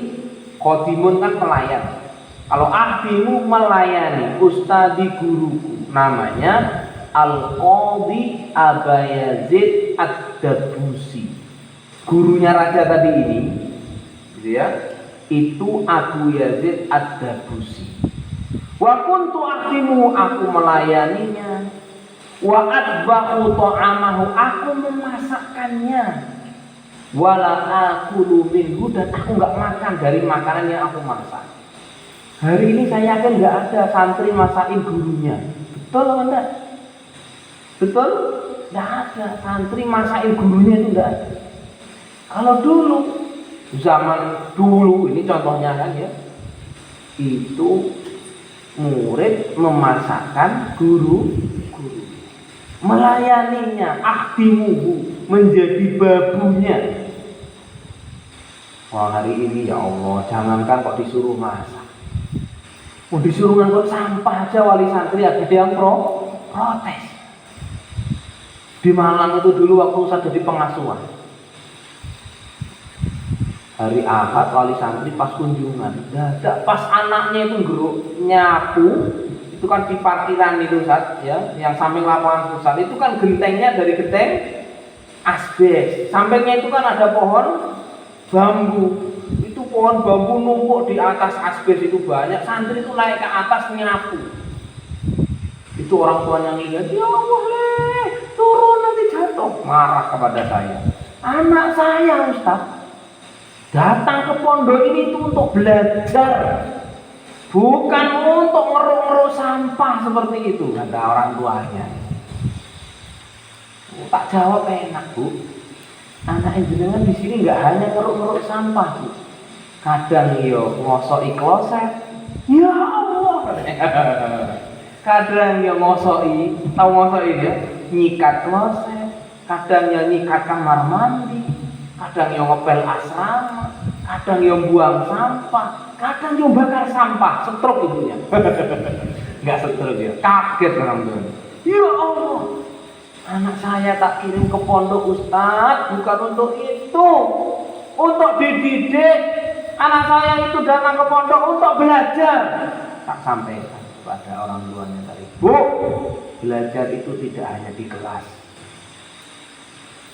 Khodimun kan pelayan. Kalau abdimu melayani, ustadi guruku, namanya Al-Qadhi Aba Yazid Ad-Dabusi. Gurunya raja tadi ini, gitu ya, itu Abu Yazid Ad-Dabusi. Wa kuntu abdimu, aku melayaninya. Wa atba'u ta'amahu, aku memasakkannya. Wala akulu minhu, dan aku enggak makan dari makanan yang aku masak. Hari ini saya yakin enggak ada santri masakin gurunya. Betul atau enggak? Betul? Enggak ada santri masakin gurunya, itu enggak ada. Kalau dulu, zaman dulu ini contohnya kan ya, itu murid memasakkan guru, melayaninya, akhdimuhu, menjadi babunya. Wah, hari ini ya Allah, jangankan kok disuruh masak, mau disuruh ngangkut sampah aja wali santri ada yang protes. Di Malang itu dulu waktu saya jadi pengasuhan, hari Ahad wali santri pas kunjungan, pas anaknya itu geruk nyapu, itu kan di parkiran itu Ustaz, ya, yang samping lapangan futsal itu kan gentengnya dari genteng asbes, sampingnya itu kan ada pohon bambu, itu pohon bambu numpuk di atas asbes itu banyak, santri itu naik ke atas nyapu, itu orang tuanya ngelihat, ya Allah leh, turun nanti jatuh, marah kepada saya, anak saya Ustaz datang ke pondok ini itu untuk belajar, bukan untuk ngeruk-ngeruk sampah seperti itu, kata orang tuanya. Tak jawab enak, Bu. Anak jenengan di sini nggak hanya ngeruk-ngeruk sampah, Bu. Kadang yo ngosoki kloset. Ya Allah. Kadang yo ngosoki, tahu ngosoki ya? Nyikat kloset. Kadang yo nyikat kamar mandi. Kadang yo ngepel asrama. Kadang yo buang sampah. Kadang yo bakar sampah, setruk ibunya. Enggak setruk ya, kaget orang tua. Ya Allah, anak saya tak kirim ke pondok Ustaz, bukan untuk itu, untuk dididik. Anak saya itu datang ke pondok untuk belajar. Tak sampaikan kepada orang tuanya tadi, Bu, belajar itu tidak hanya di kelas.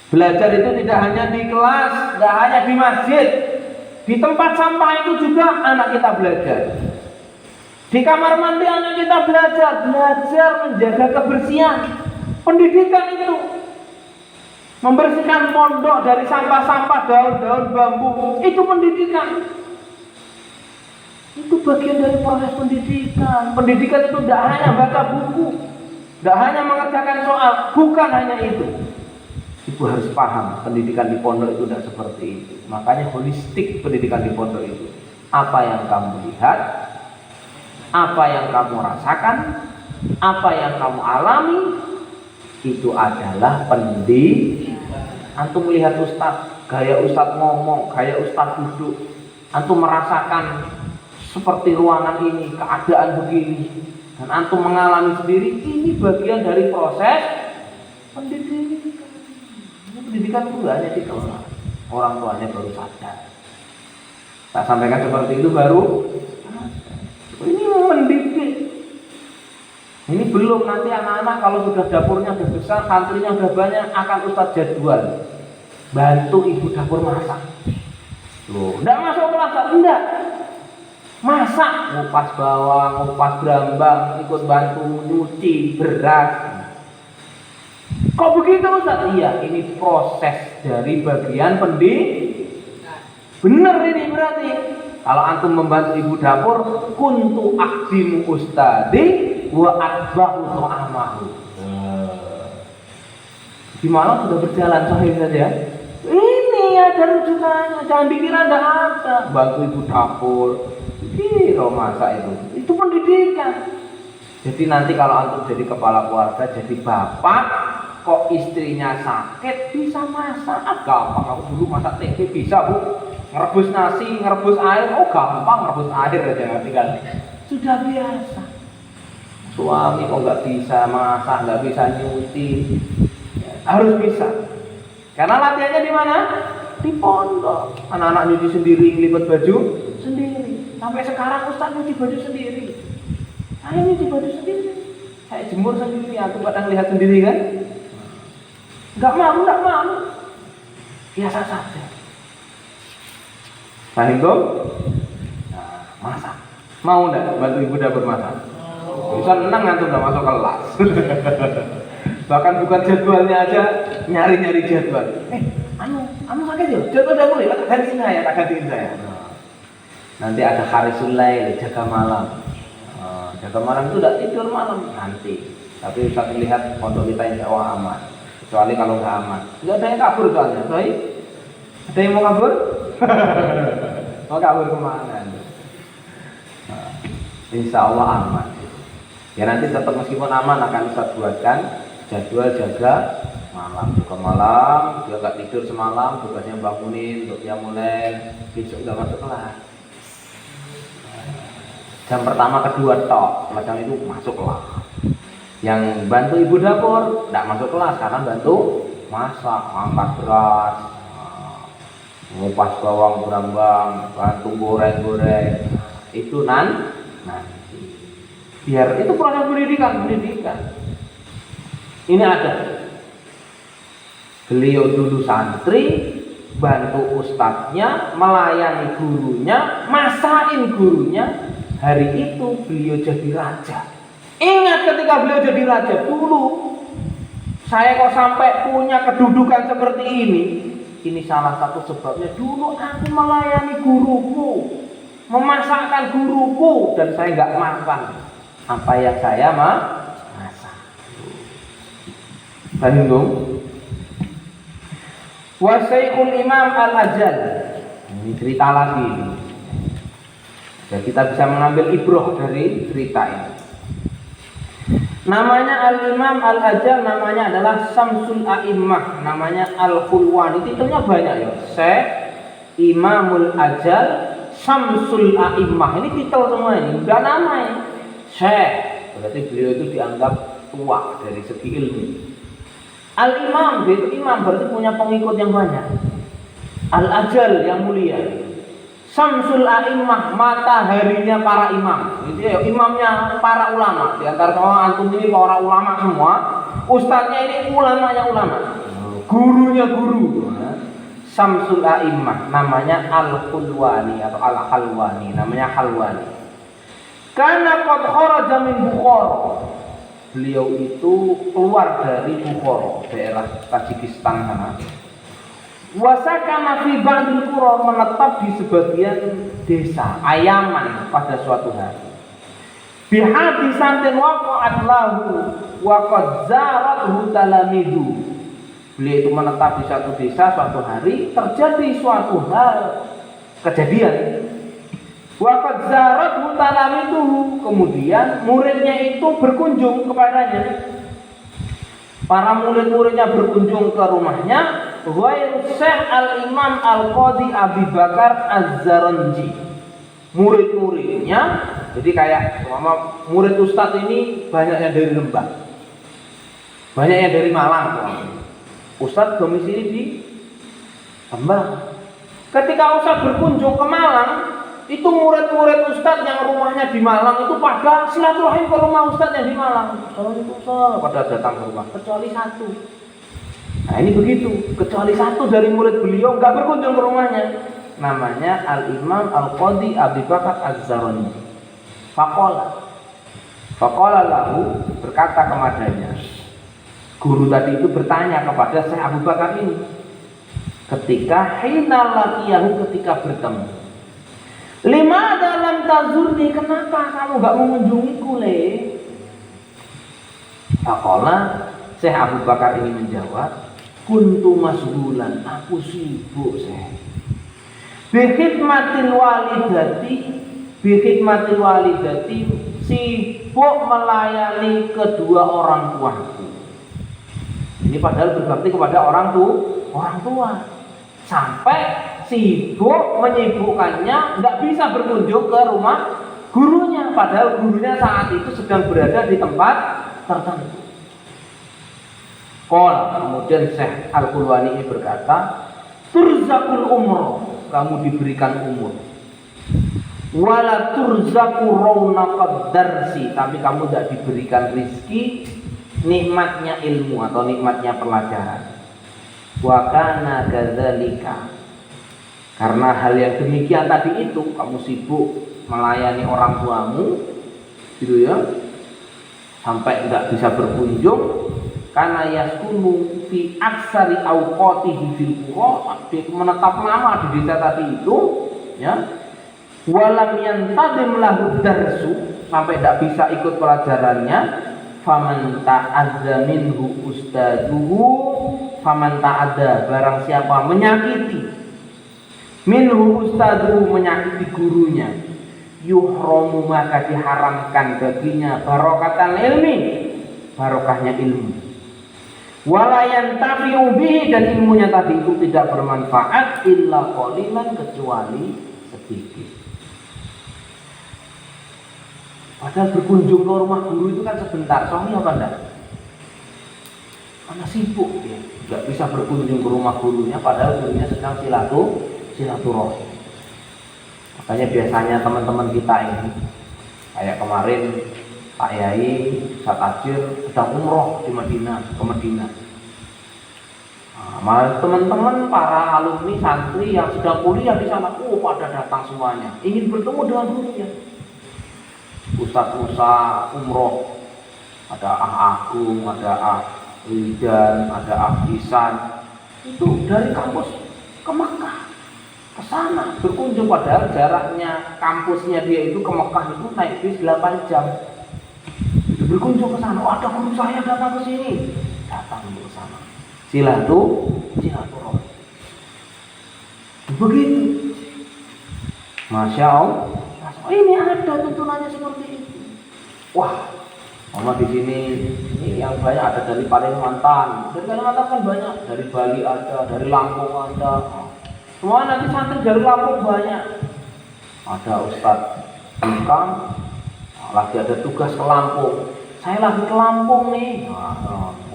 Belajar itu tidak hanya di kelas, tidak hanya di masjid. Di tempat sampah itu juga anak kita belajar. Di kamar mandi anak kita belajar menjaga kebersihan. Pendidikan itu membersihkan pondok dari sampah-sampah, daun-daun bambu, itu pendidikan. Itu bagian dari proses pendidikan. Pendidikan itu tidak hanya baca buku, tidak hanya mengerjakan soal, bukan hanya itu. Ibu harus paham, pendidikan di pondok itu tidak seperti itu. Makanya holistik pendidikan di pondok itu. Apa yang kamu lihat, apa yang kamu rasakan, apa yang kamu alami, itu adalah pendidikan. Antum melihat Ustaz, gaya Ustaz ngomong, gaya Ustaz duduk, antum merasakan seperti ruangan ini, keadaan begini, dan antum mengalami sendiri, ini bagian dari proses pendidikan. Pendidikan itu hanya di kelas, orang tuanya baru sadar. Tak sampaikan seperti itu baru ini mendidik. Ini belum, nanti anak-anak kalau sudah dapurnya sudah besar, santrinya sudah banyak, akan Ustaz jadwal bantu ibu dapur masak. Loh, enggak masuk kelas, enggak. Masak, ngupas bawang, ngupas brambang, ikut bantu nyuci beras. Kok begitu Ustaz? Iya, ini proses dari bagian pendidikan. Bener ini berarti. Kalau antum membantu ibu dapur, kuntu akhdimu ustadi wa atba'u ta'amahu. Di Malang sudah berjalan sahih saja. Ini ada rujukannya, jangan dikira tidak ada. Bantu ibu dapur, kira masak itu pendidikan. Jadi nanti kalau antum jadi kepala keluarga, jadi bapak, kok istrinya sakit bisa masak, gampang. Aku dulu masak tempe bisa, Bu. Ngerebus nasi, ngerebus air, oh gampang, ngerebus air aja tinggal. Sudah biasa. Suami kok nggak bisa masak, nggak bisa nyuci, ya, harus bisa. Karena latihannya di mana? Di pondok. Anak-anak nyuci sendiri, ngelipet baju sendiri. Sampai sekarang Ustaz nyuci baju sendiri. Saya nyuci baju sendiri. Saya jemur sendiri. Aku kadang lihat sendiri kan. Nggak mau. Biasa saja. Paham dong? Nah, masak. Mau enggak bantu ibu dapur masak? Bisa tenang antum udah masuk kelas. Bahkan bukan jadwalnya aja, nyari-nyari jadwal. Anu sakit ya? Jadwal udah mulai, tak gantiin saya. Nanti ada harisul lail, jaga malam. Jaga malam itu tidak tidur malam nanti. Tapi Ustaz melihat pondok kita insya Allah aman. Kecuali kalau nggak aman. Nggak ada yang kabur soalnya. Sorry? Ada yang mau kabur? Mau kabur kemana? Insya Allah aman. Ya nanti tetap meskipun aman akan Ustaz buatkan jadwal jaga malam. Buka malam, dia nggak tidur semalam, tugasnya bangunin untuk dia mulai besok nggak masuk kelas. Jam pertama kedua tok, macam itu masuk kelas. Yang bantu ibu dapur tidak masuk kelas karena bantu masak, angkat beras, ngupas bawang berambang, bantu goreng-goreng. Itu nanti. Biar itu proses pendidikan. Ini ada. Beliau dulu santri, bantu ustadznya, melayani gurunya, masakin gurunya. Hari itu beliau jadi raja. Ingat ketika beliau jadi raja dulu, saya kok sampai punya kedudukan seperti ini. Ini salah satu sebabnya. Dulu aku melayani guruku, memasakkan guruku, dan saya nggak makan apa yang saya masak. Bandung. Wasyaikhul Imam Al-Ajal. Ini cerita lagi. Dan kita bisa mengambil ibroh dari cerita ini. Namanya Al-Imam Al-Ajal, namanya adalah Samsul A'immah, namanya Al-Khulwani. Titelnya banyak ya. Syekh Imamul Ajal Samsul A'immah. Ini titel semua ini, udah namanya Syekh. Berarti beliau itu dianggap tua dari segi ilmu. Al-Imam, itu imam berarti punya pengikut yang banyak. Al-Ajal yang mulia. Samsul A'immah, mataharinya para imam. Itu ya, imamnya para ulama. Di antara semua antum ini para ulama semua. Ustadznya ini ulamanya ulama. Gurunya guru. Samsul A'immah, namanya Al-Khulwani atau Al-Halwani, namanya Halwani. Karena qad kharaja min Bukhara. Beliau itu keluar dari Bukhara, daerah Tajikistan sana. Wasakana fi ba'dil qura, menetap di sebagian desa Ayaman pada suatu hari. Bihadisantin waqa'at lahu wa qad zarathu talamidu. Beliau itu menetap di satu desa suatu hari, terjadi suatu hal kejadian. Wa qad zarathu talamidu, kemudian muridnya itu berkunjung kepadanya. Para murid-muridnya berkunjung ke rumahnya. Syekh Al-Imam Al-Qadi Abi Bakar Az-Zaranji. Murid-muridnya, jadi kayak murid Ustadz ini banyak yang dari Lembang, banyak yang dari Malang. Ustadz domisili di Lembang. Ketika Ustadz berkunjung ke Malang, itu murid-murid Ustadz yang rumahnya di Malang itu pada silaturahim ke rumah Ustadz yang di Malang. Pada datang ke rumah, kecuali satu. Nah ini begitu, kecuali satu dari murid beliau nggak berkunjung ke rumahnya. Namanya Al-Imam Al-Qadi Abi Bakar Az-Zaranji. Faqala lahu, berkata kepadanya. Guru tadi itu bertanya kepada Syekh Abu Bakar ini. Ketika hina laqiyahu, ketika bertemu. Lima dalam tazurni, kenapa kamu nggak mengunjungiku le? Faqala, Syekh Abu Bakar ini menjawab, kuntu masbulan, aku sibuk saya. Bikhidmatil walidati, sibuk melayani kedua orang tuaku. Ini padahal berbakti kepada orang tua. Sampai sibuk menyibukkannya, nggak bisa berkunjung ke rumah gurunya, padahal gurunya saat itu sedang berada di tempat tertentu. Kemudian Syekh Al-Khulwani ini berkata, turzakul umur, kamu diberikan umur. Wala turzaku raunaqad darsi, tapi kamu tidak diberikan rizki, nikmatnya ilmu atau nikmatnya pelajaran. Wa kana kadzalika, karena hal yang demikian tadi itu, kamu sibuk melayani orang tuamu, gitu ya, sampai tidak bisa berkunjung. karena yaskunu fi aksari awqatihi fil qura, dia menetap lama di desa tadi itu, ya. Walam yantadim lahu darsu, sampai tidak bisa ikut pelajarannya. Faman ta'adza minhu ustaduhu, faman ta'adza, barang siapa menyakiti minhu ustaduhu, menyakiti gurunya, yuhramu, maka diharamkan baginya barokatan ilmi, barokahnya ilmu. Walayan tafi'u bihi, dan ilmunya tadi itu tidak bermanfaat illa qalilan, kecuali sedikit. Padahal berkunjung ke rumah guru itu kan sebentar, soalnya apa enggak? Karena sibuk ya, nggak bisa berkunjung ke rumah gurunya, padahal gurunya sedang silaturahim. Makanya biasanya teman-teman kita ini, kayak kemarin Pak Yai, Ustaz Tajir sedang umroh di Madinah, ke Madinah. Nah, teman-teman para alumni santri yang sedang kuliah di sana, pada datang semuanya, ingin bertemu dengan gurunya. Ustaz umroh, ada Agung, ada Ridan, ada Ihsan, itu dari kampus ke Mekah, ke sana berkunjung, padahal jaraknya kampusnya dia itu ke Mekah itu naik bis 8 jam. Berkunjung ke sana, ada guru saya datang ke sini, datang ke sana. Silaturahim. Begitu. Masya Allah. Ini ada tuntunannya seperti itu. Wah, mama di sini ini yang banyak ada dari Kalimantan. Dari Kalimantan kan banyak, dari Bali ada, dari Lampung ada. Semua nanti santri dari Lampung banyak. Ada Ustadz Bingkang, lagi ada tugas ke Lampung. Saya lagi ke Lampung nih.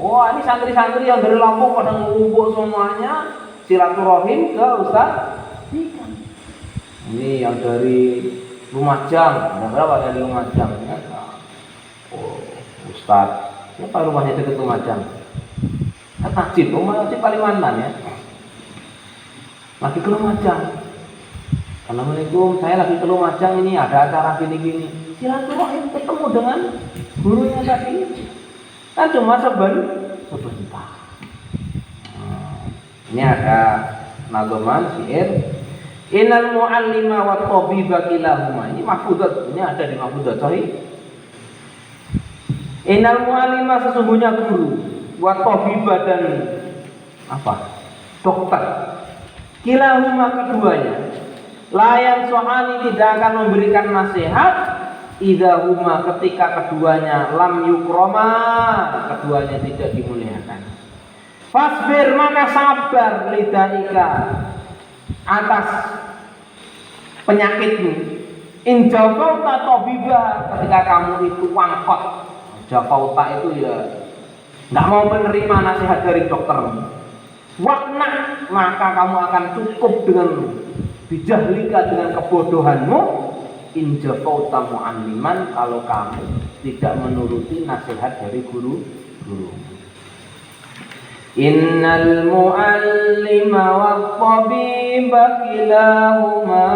Wah, ini santri-santri yang dari Lampung pada ngumpul semuanya, silaturahim ke Ustadz Bingkang. Ini yang dari Lumajang, ada berapa dari Lumajang? Ya? Oh, Ustadz, siapa rumahnya dekat Lumajang? Najib, Najib Kalimantan ya. Lagi ke Lumajang. Assalamualaikum, saya lagi ke Lumajang, ini ada acara gini-gini. Silaturahim, ketemu dengan gurunya tadi. Kan cuma sebentar. Ini ada nagoman syair. Innal mu'allima wa tabiba kilahuma. Ini mahfudzat, ini ada di mahfudzat sahih. Innal mu'allima, sesungguhnya guru, wa tabiba, dan apa? Dokter. Kilahuma, keduanya. Layan sohani, tidak akan memberikan nasihat. Idahuma, ketika keduanya lam yukroma, keduanya tidak dimuliakan. Fasbir, maka sabar, lidaika, atas penyakitmu. In jafauta tabibah, ketika kamu itu wangkot. Jafauta itu ya nggak mau menerima nasihat dari dokter. Wakna, maka kamu akan cukup dengan bijahlika, dengan kebodohanmu. In jafauta mu'alliman, kalau kamu tidak menuruti nasihat dari guru-guru. Innal mu'allima wat-tabiba kilahuma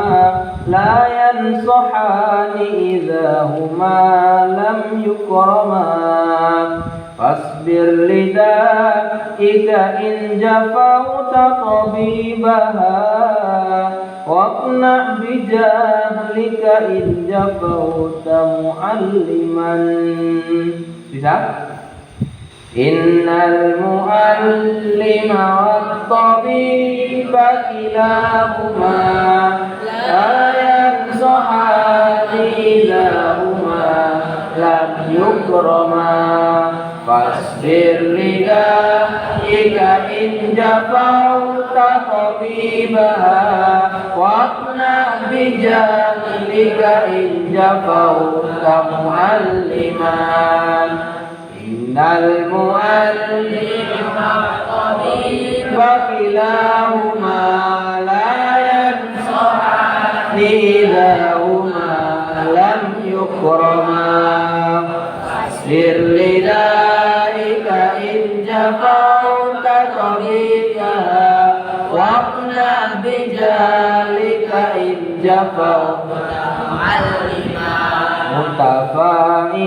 la yansahani idza huma lam yukrama. Fasbir lidaika in jafauta tabibaha, waqna bijahlika in jafauta mu'alliman. Bisa? Innal mu'allima wat-tabiba kilahuma la yansahani idza huma lam yukrama. Fasbir lidaika in jafauta tabibaha, waqna bijahlika in jafauta mu'alliman. Innal mu'allima wa kilahuma la yansahani idza huma lam yukrama. Fasbir lidaika in jafauta tabibaha, waqna bijahlika in jafauta mu'alliman. Mutafa'i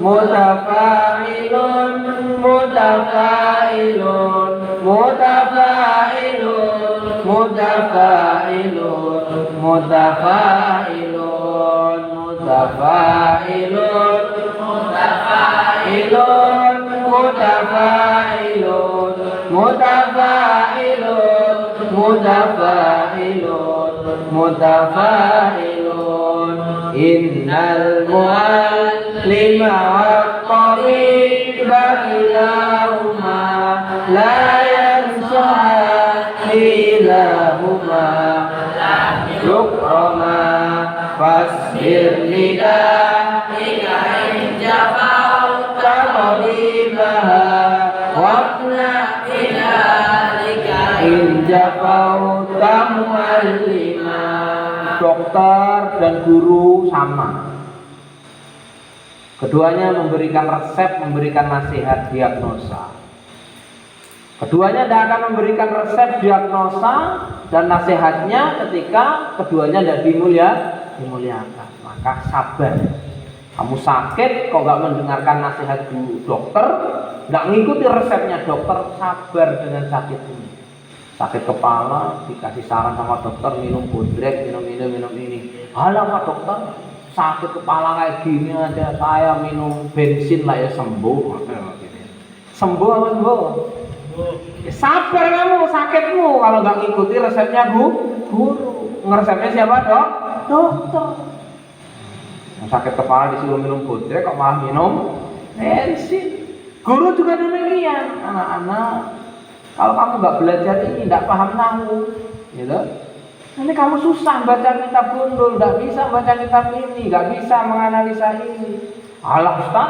mutafa'ilun mutafa'ilun mutafa'ilun mutafa'ilun mutafa'ilun mutafa'ilun mutafa'ilun mutafa'ilun mutafa'ilun mutafa'ilun mutafa'ilun mutafa'ilun innal muallima wat-tabiba kilahuma la yansaha ilahuma yukrama fasbir lidahika injafau tabibaha waqna bidalika injafau tamuallima. Dokter dan guru sama. Keduanya memberikan resep, memberikan nasihat, diagnosa. Keduanya tidak akan memberikan resep, diagnosa, dan nasihatnya ketika keduanya tidak dimuliakan. Maka sabar. Kamu sakit, kok nggak mendengarkan nasihat dokter, nggak ngikuti resepnya dokter, sabar dengan sakit ini. Sakit kepala, dikasih saran sama dokter minum bodrek, minum ini. Alamak dokter, sakit kepala kayak gini aja, saya minum bensin lah ya sembuh. Sembuh apa sembuh? Ya, sabar kamu sakitmu kalau nggak ngikuti resepnya guru. Ngeresepnya siapa dok? Dokter. Sakit kepala disuruh minum bodrek, kok malah minum bensin. Guru juga demikian, anak-anak. Kalau kamu nggak belajar ini, nggak paham nahu, gitu. Nanti kamu susah baca kitab gundul, nggak bisa baca kitab ini, nggak bisa menganalisa ini. Alah Ustaz,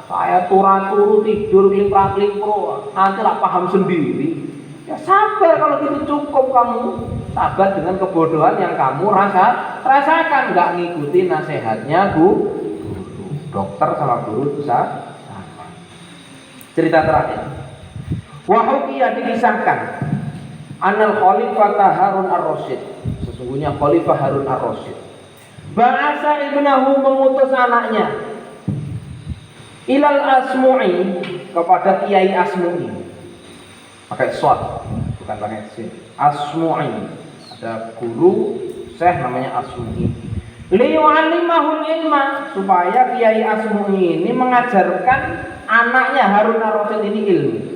saya turun tidur limpro, nanti lah paham sendiri. Ya sabar kalau gitu cukup kamu sabar dengan kebodohan yang kamu rasakan, nggak ngikuti nasihatnya guru. Dokter sama guru itu sama. Cerita terakhir. Wahukia dikisahkan Anal Khalifah Harun ar-Rasyid, sesungguhnya Khalifah Harun ar-Rasyid Ba'asa ibnahu mengutus anaknya Ilal Asmu'i kepada Kiai Asmu'i. Pakai shot, bukan pakai sin. Asmu'i, ada guru syekh namanya Asmu'i. Liyu'allimahul ilma, supaya Kiai Asmu'i ini mengajarkan anaknya Harun ar-Rasyid ini ilmu.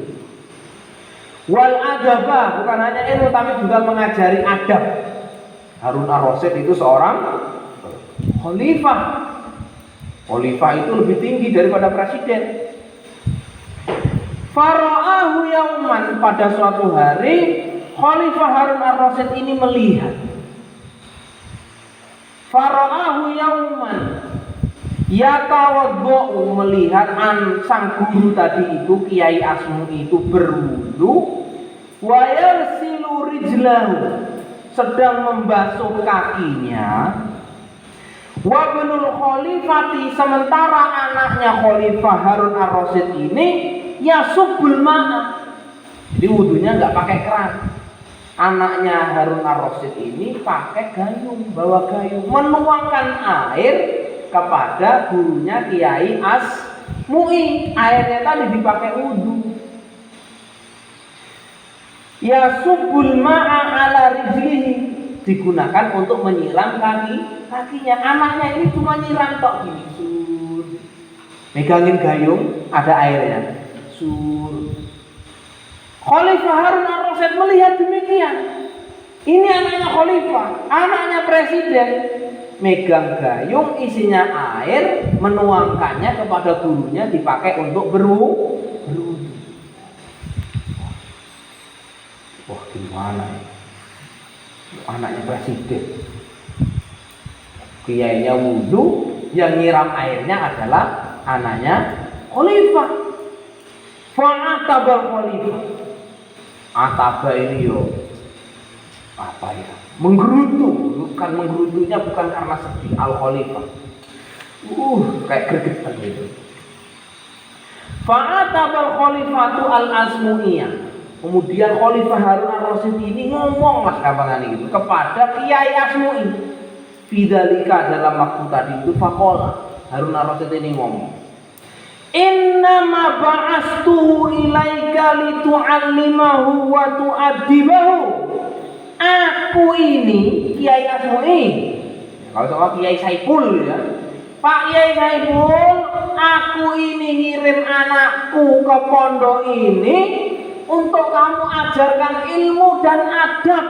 Wal adabah, bukan hanya ilmu tapi juga mengajari adab. Harun ar-Rasyid itu seorang khalifah. Khalifah itu lebih tinggi daripada presiden. Fara'ahu yauman, pada suatu hari Khalifah Harun ar-Rasyid ini melihat. Fara'ahu yauman yatawaddu, melihat sang guru tadi itu Kiai Asmu'i itu berwudu, wa yarsilu rijlahu, sedang membasuh kakinya. Wa binul khalifati, sementara anaknya Khalifah Harun ar-Rasyid ini yasubul ma'a, jadi wudunya nggak pakai keran. Anaknya Harun ar-Rasyid ini pakai gayung, bawa gayung, menuangkan air kepada gurunya Kiai Asmu'i. Airnya tadi dipakai wudu. Yasubul ma'a ala rijlihi, digunakan untuk menyiram kakinya. Anaknya ini cuma nyiram tok gini, sur. Megangin gayung, ada airnya, sur. Khalifah Harun ar-Rasyid melihat demikian. Ini anaknya khalifah, anaknya presiden, megang gayung isinya air, menuangkannya kepada gurunya, dipakai untuk berwudu. Wah, gimana ya? Anaknya presiden, kiainya wudu, yang nyiram airnya adalah anaknya khalifah. Fa'atabal khalifah, ataba ini yo apa ya? Menggerutu, bukan menggerutunya bukan karena sedih, al khalifah. Kayak gregetan gitu. Fa'atabal khalifatu al asmu'iyah. Kemudian Khalifah Harun ar-Rasyid ini ngomong mas gampangan gitu kepada Kiai Asmu'i. Bidzalika, dalam waktu tadi itu faqala, Harun ar-Rasyid ini ngomong, innama ba'astuhu ilaika litu'allimahu wa tu'addibahu. Aku ini Kiai Asmui, kalau sama Kiai Saiful ya, Pak Kiai Saiful, aku ini ngirim anakku ke pondok ini untuk kamu ajarkan ilmu dan adab.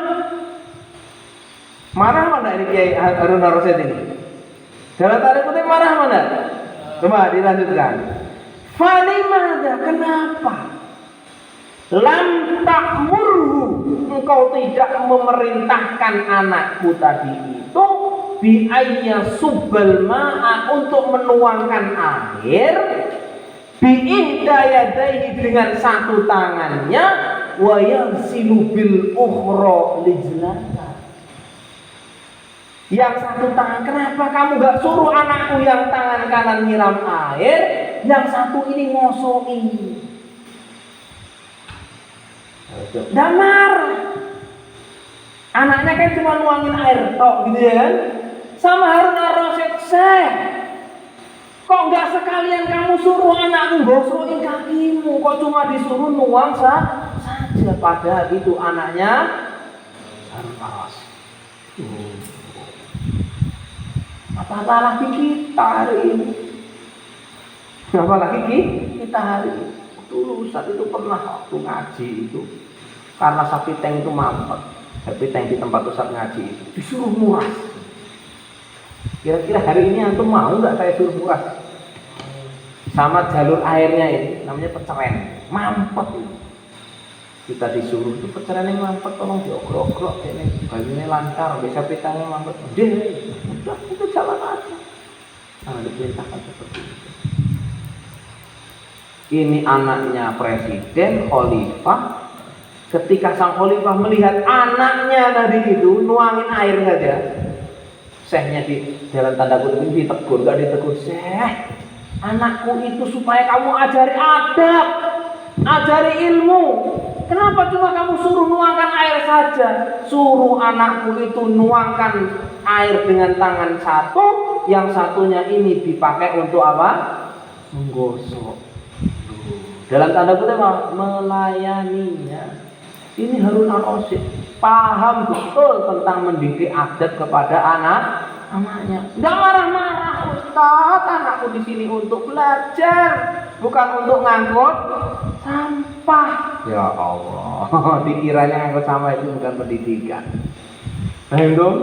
Marah mana ini Kiai Harun ar-Rasyid ini? Dalam tanda kutip marah mana? Coba dilanjutkan. Falimada, kenapa? Lam ta'murhu, engkau tidak memerintahkan anakku tadi itu bi'ayya subbal ma'a, untuk menuangkan air bi'ihda yadaihi, dengan satu tangannya, wa yansilu bil ukhra lijlaka, yang satu tangan. Kenapa kamu gak suruh anakku yang tangan kanan nyiram air, yang satu ini ngosoi? Damar, anaknya kan cuma nuangin air tok gitu ya kan. Sama Harun ar-Rasyid, kok gak sekalian kamu suruh anakku gosokin kakimu, kok cuma disuruh nuang saja. Padahal itu anaknya Harun ar-Rasyid. Apalagi kita hari ini, apalagi kita hari ini. Dulu Ustaz itu pernah waktu ngaji itu, karena sapi tank itu mampet, sapi tank di tempat Ustaz ngaji itu disuruh muras. Kira-kira hari ini antum mau nggak saya suruh muras? Sama jalur airnya ini, namanya peceren, mampet itu. Kita disuruh itu pecerennya mampet, tolong diokrok-okrok, ini bajunya lancar, bisa pitangnya mampet, udah itu jalan aja. Nah, diperintahkan seperti itu. Ini anaknya presiden, khalifah. Ketika sang khalifah melihat anaknya tadi itu nuangin air saja, syekhnya di jalan tanda kutip ini ditegur, gak ditegur. Syekh, anakku itu supaya kamu ajari adab, ajari ilmu. Kenapa cuma kamu suruh nuangkan air saja? Suruh anakku itu nuangkan air dengan tangan satu, yang satunya ini dipakai untuk apa? Menggosok. Dalam tanda kutip melayaninya. Ini Harun ar-Rasyid paham betul tentang mendidik adab kepada anaknya. Enggak marah-marah, Ustaz, anakku di sini untuk belajar, bukan untuk ngangkut sampah. Ya Allah, dikiranya ngangkut sampah itu bukan pendidikan. Paham dong?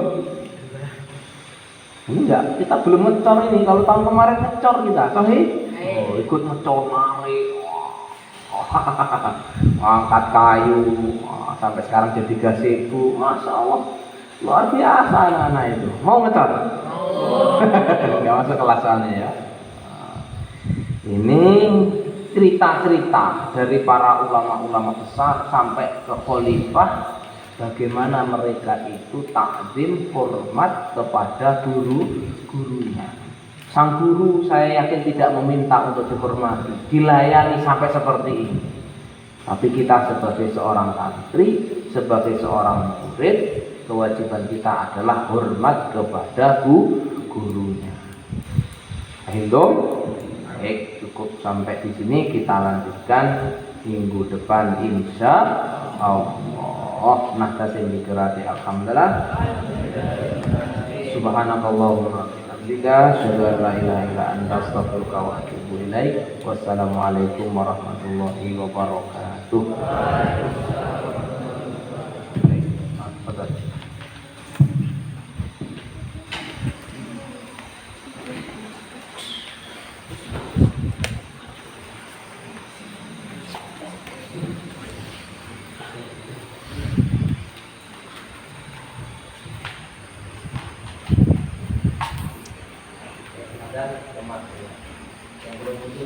Enggak, kita belum ngecor ini. Kalau tahun kemarin ngecor kita, ikut ngecor mari. Angkat kayu, sampai sekarang jadi gazebo. Masya Allah, luar biasa anak-anak itu. Mau ngecor? Nggak masuk kelasannya ya. Ini cerita-cerita dari para ulama-ulama besar sampai ke khalifah, bagaimana mereka itu takzim, hormat kepada guru-gurunya. Sang guru saya yakin tidak meminta untuk dihormati, dilayani sampai seperti ini. Tapi kita sebagai seorang santri, sebagai seorang murid, kewajiban kita adalah hormat kepada gurunya. Akhirnya, baik, cukup sampai di sini, kita lanjutkan minggu depan insya Allah. Nah, saya dikirati alhamdulillah. Subhanakallahumma asyhadu an la ilaha illa anta astaghfiruka wa atubu ilaik. Wassalamualaikum warahmatullahi wabarakatuh. Yang belum itu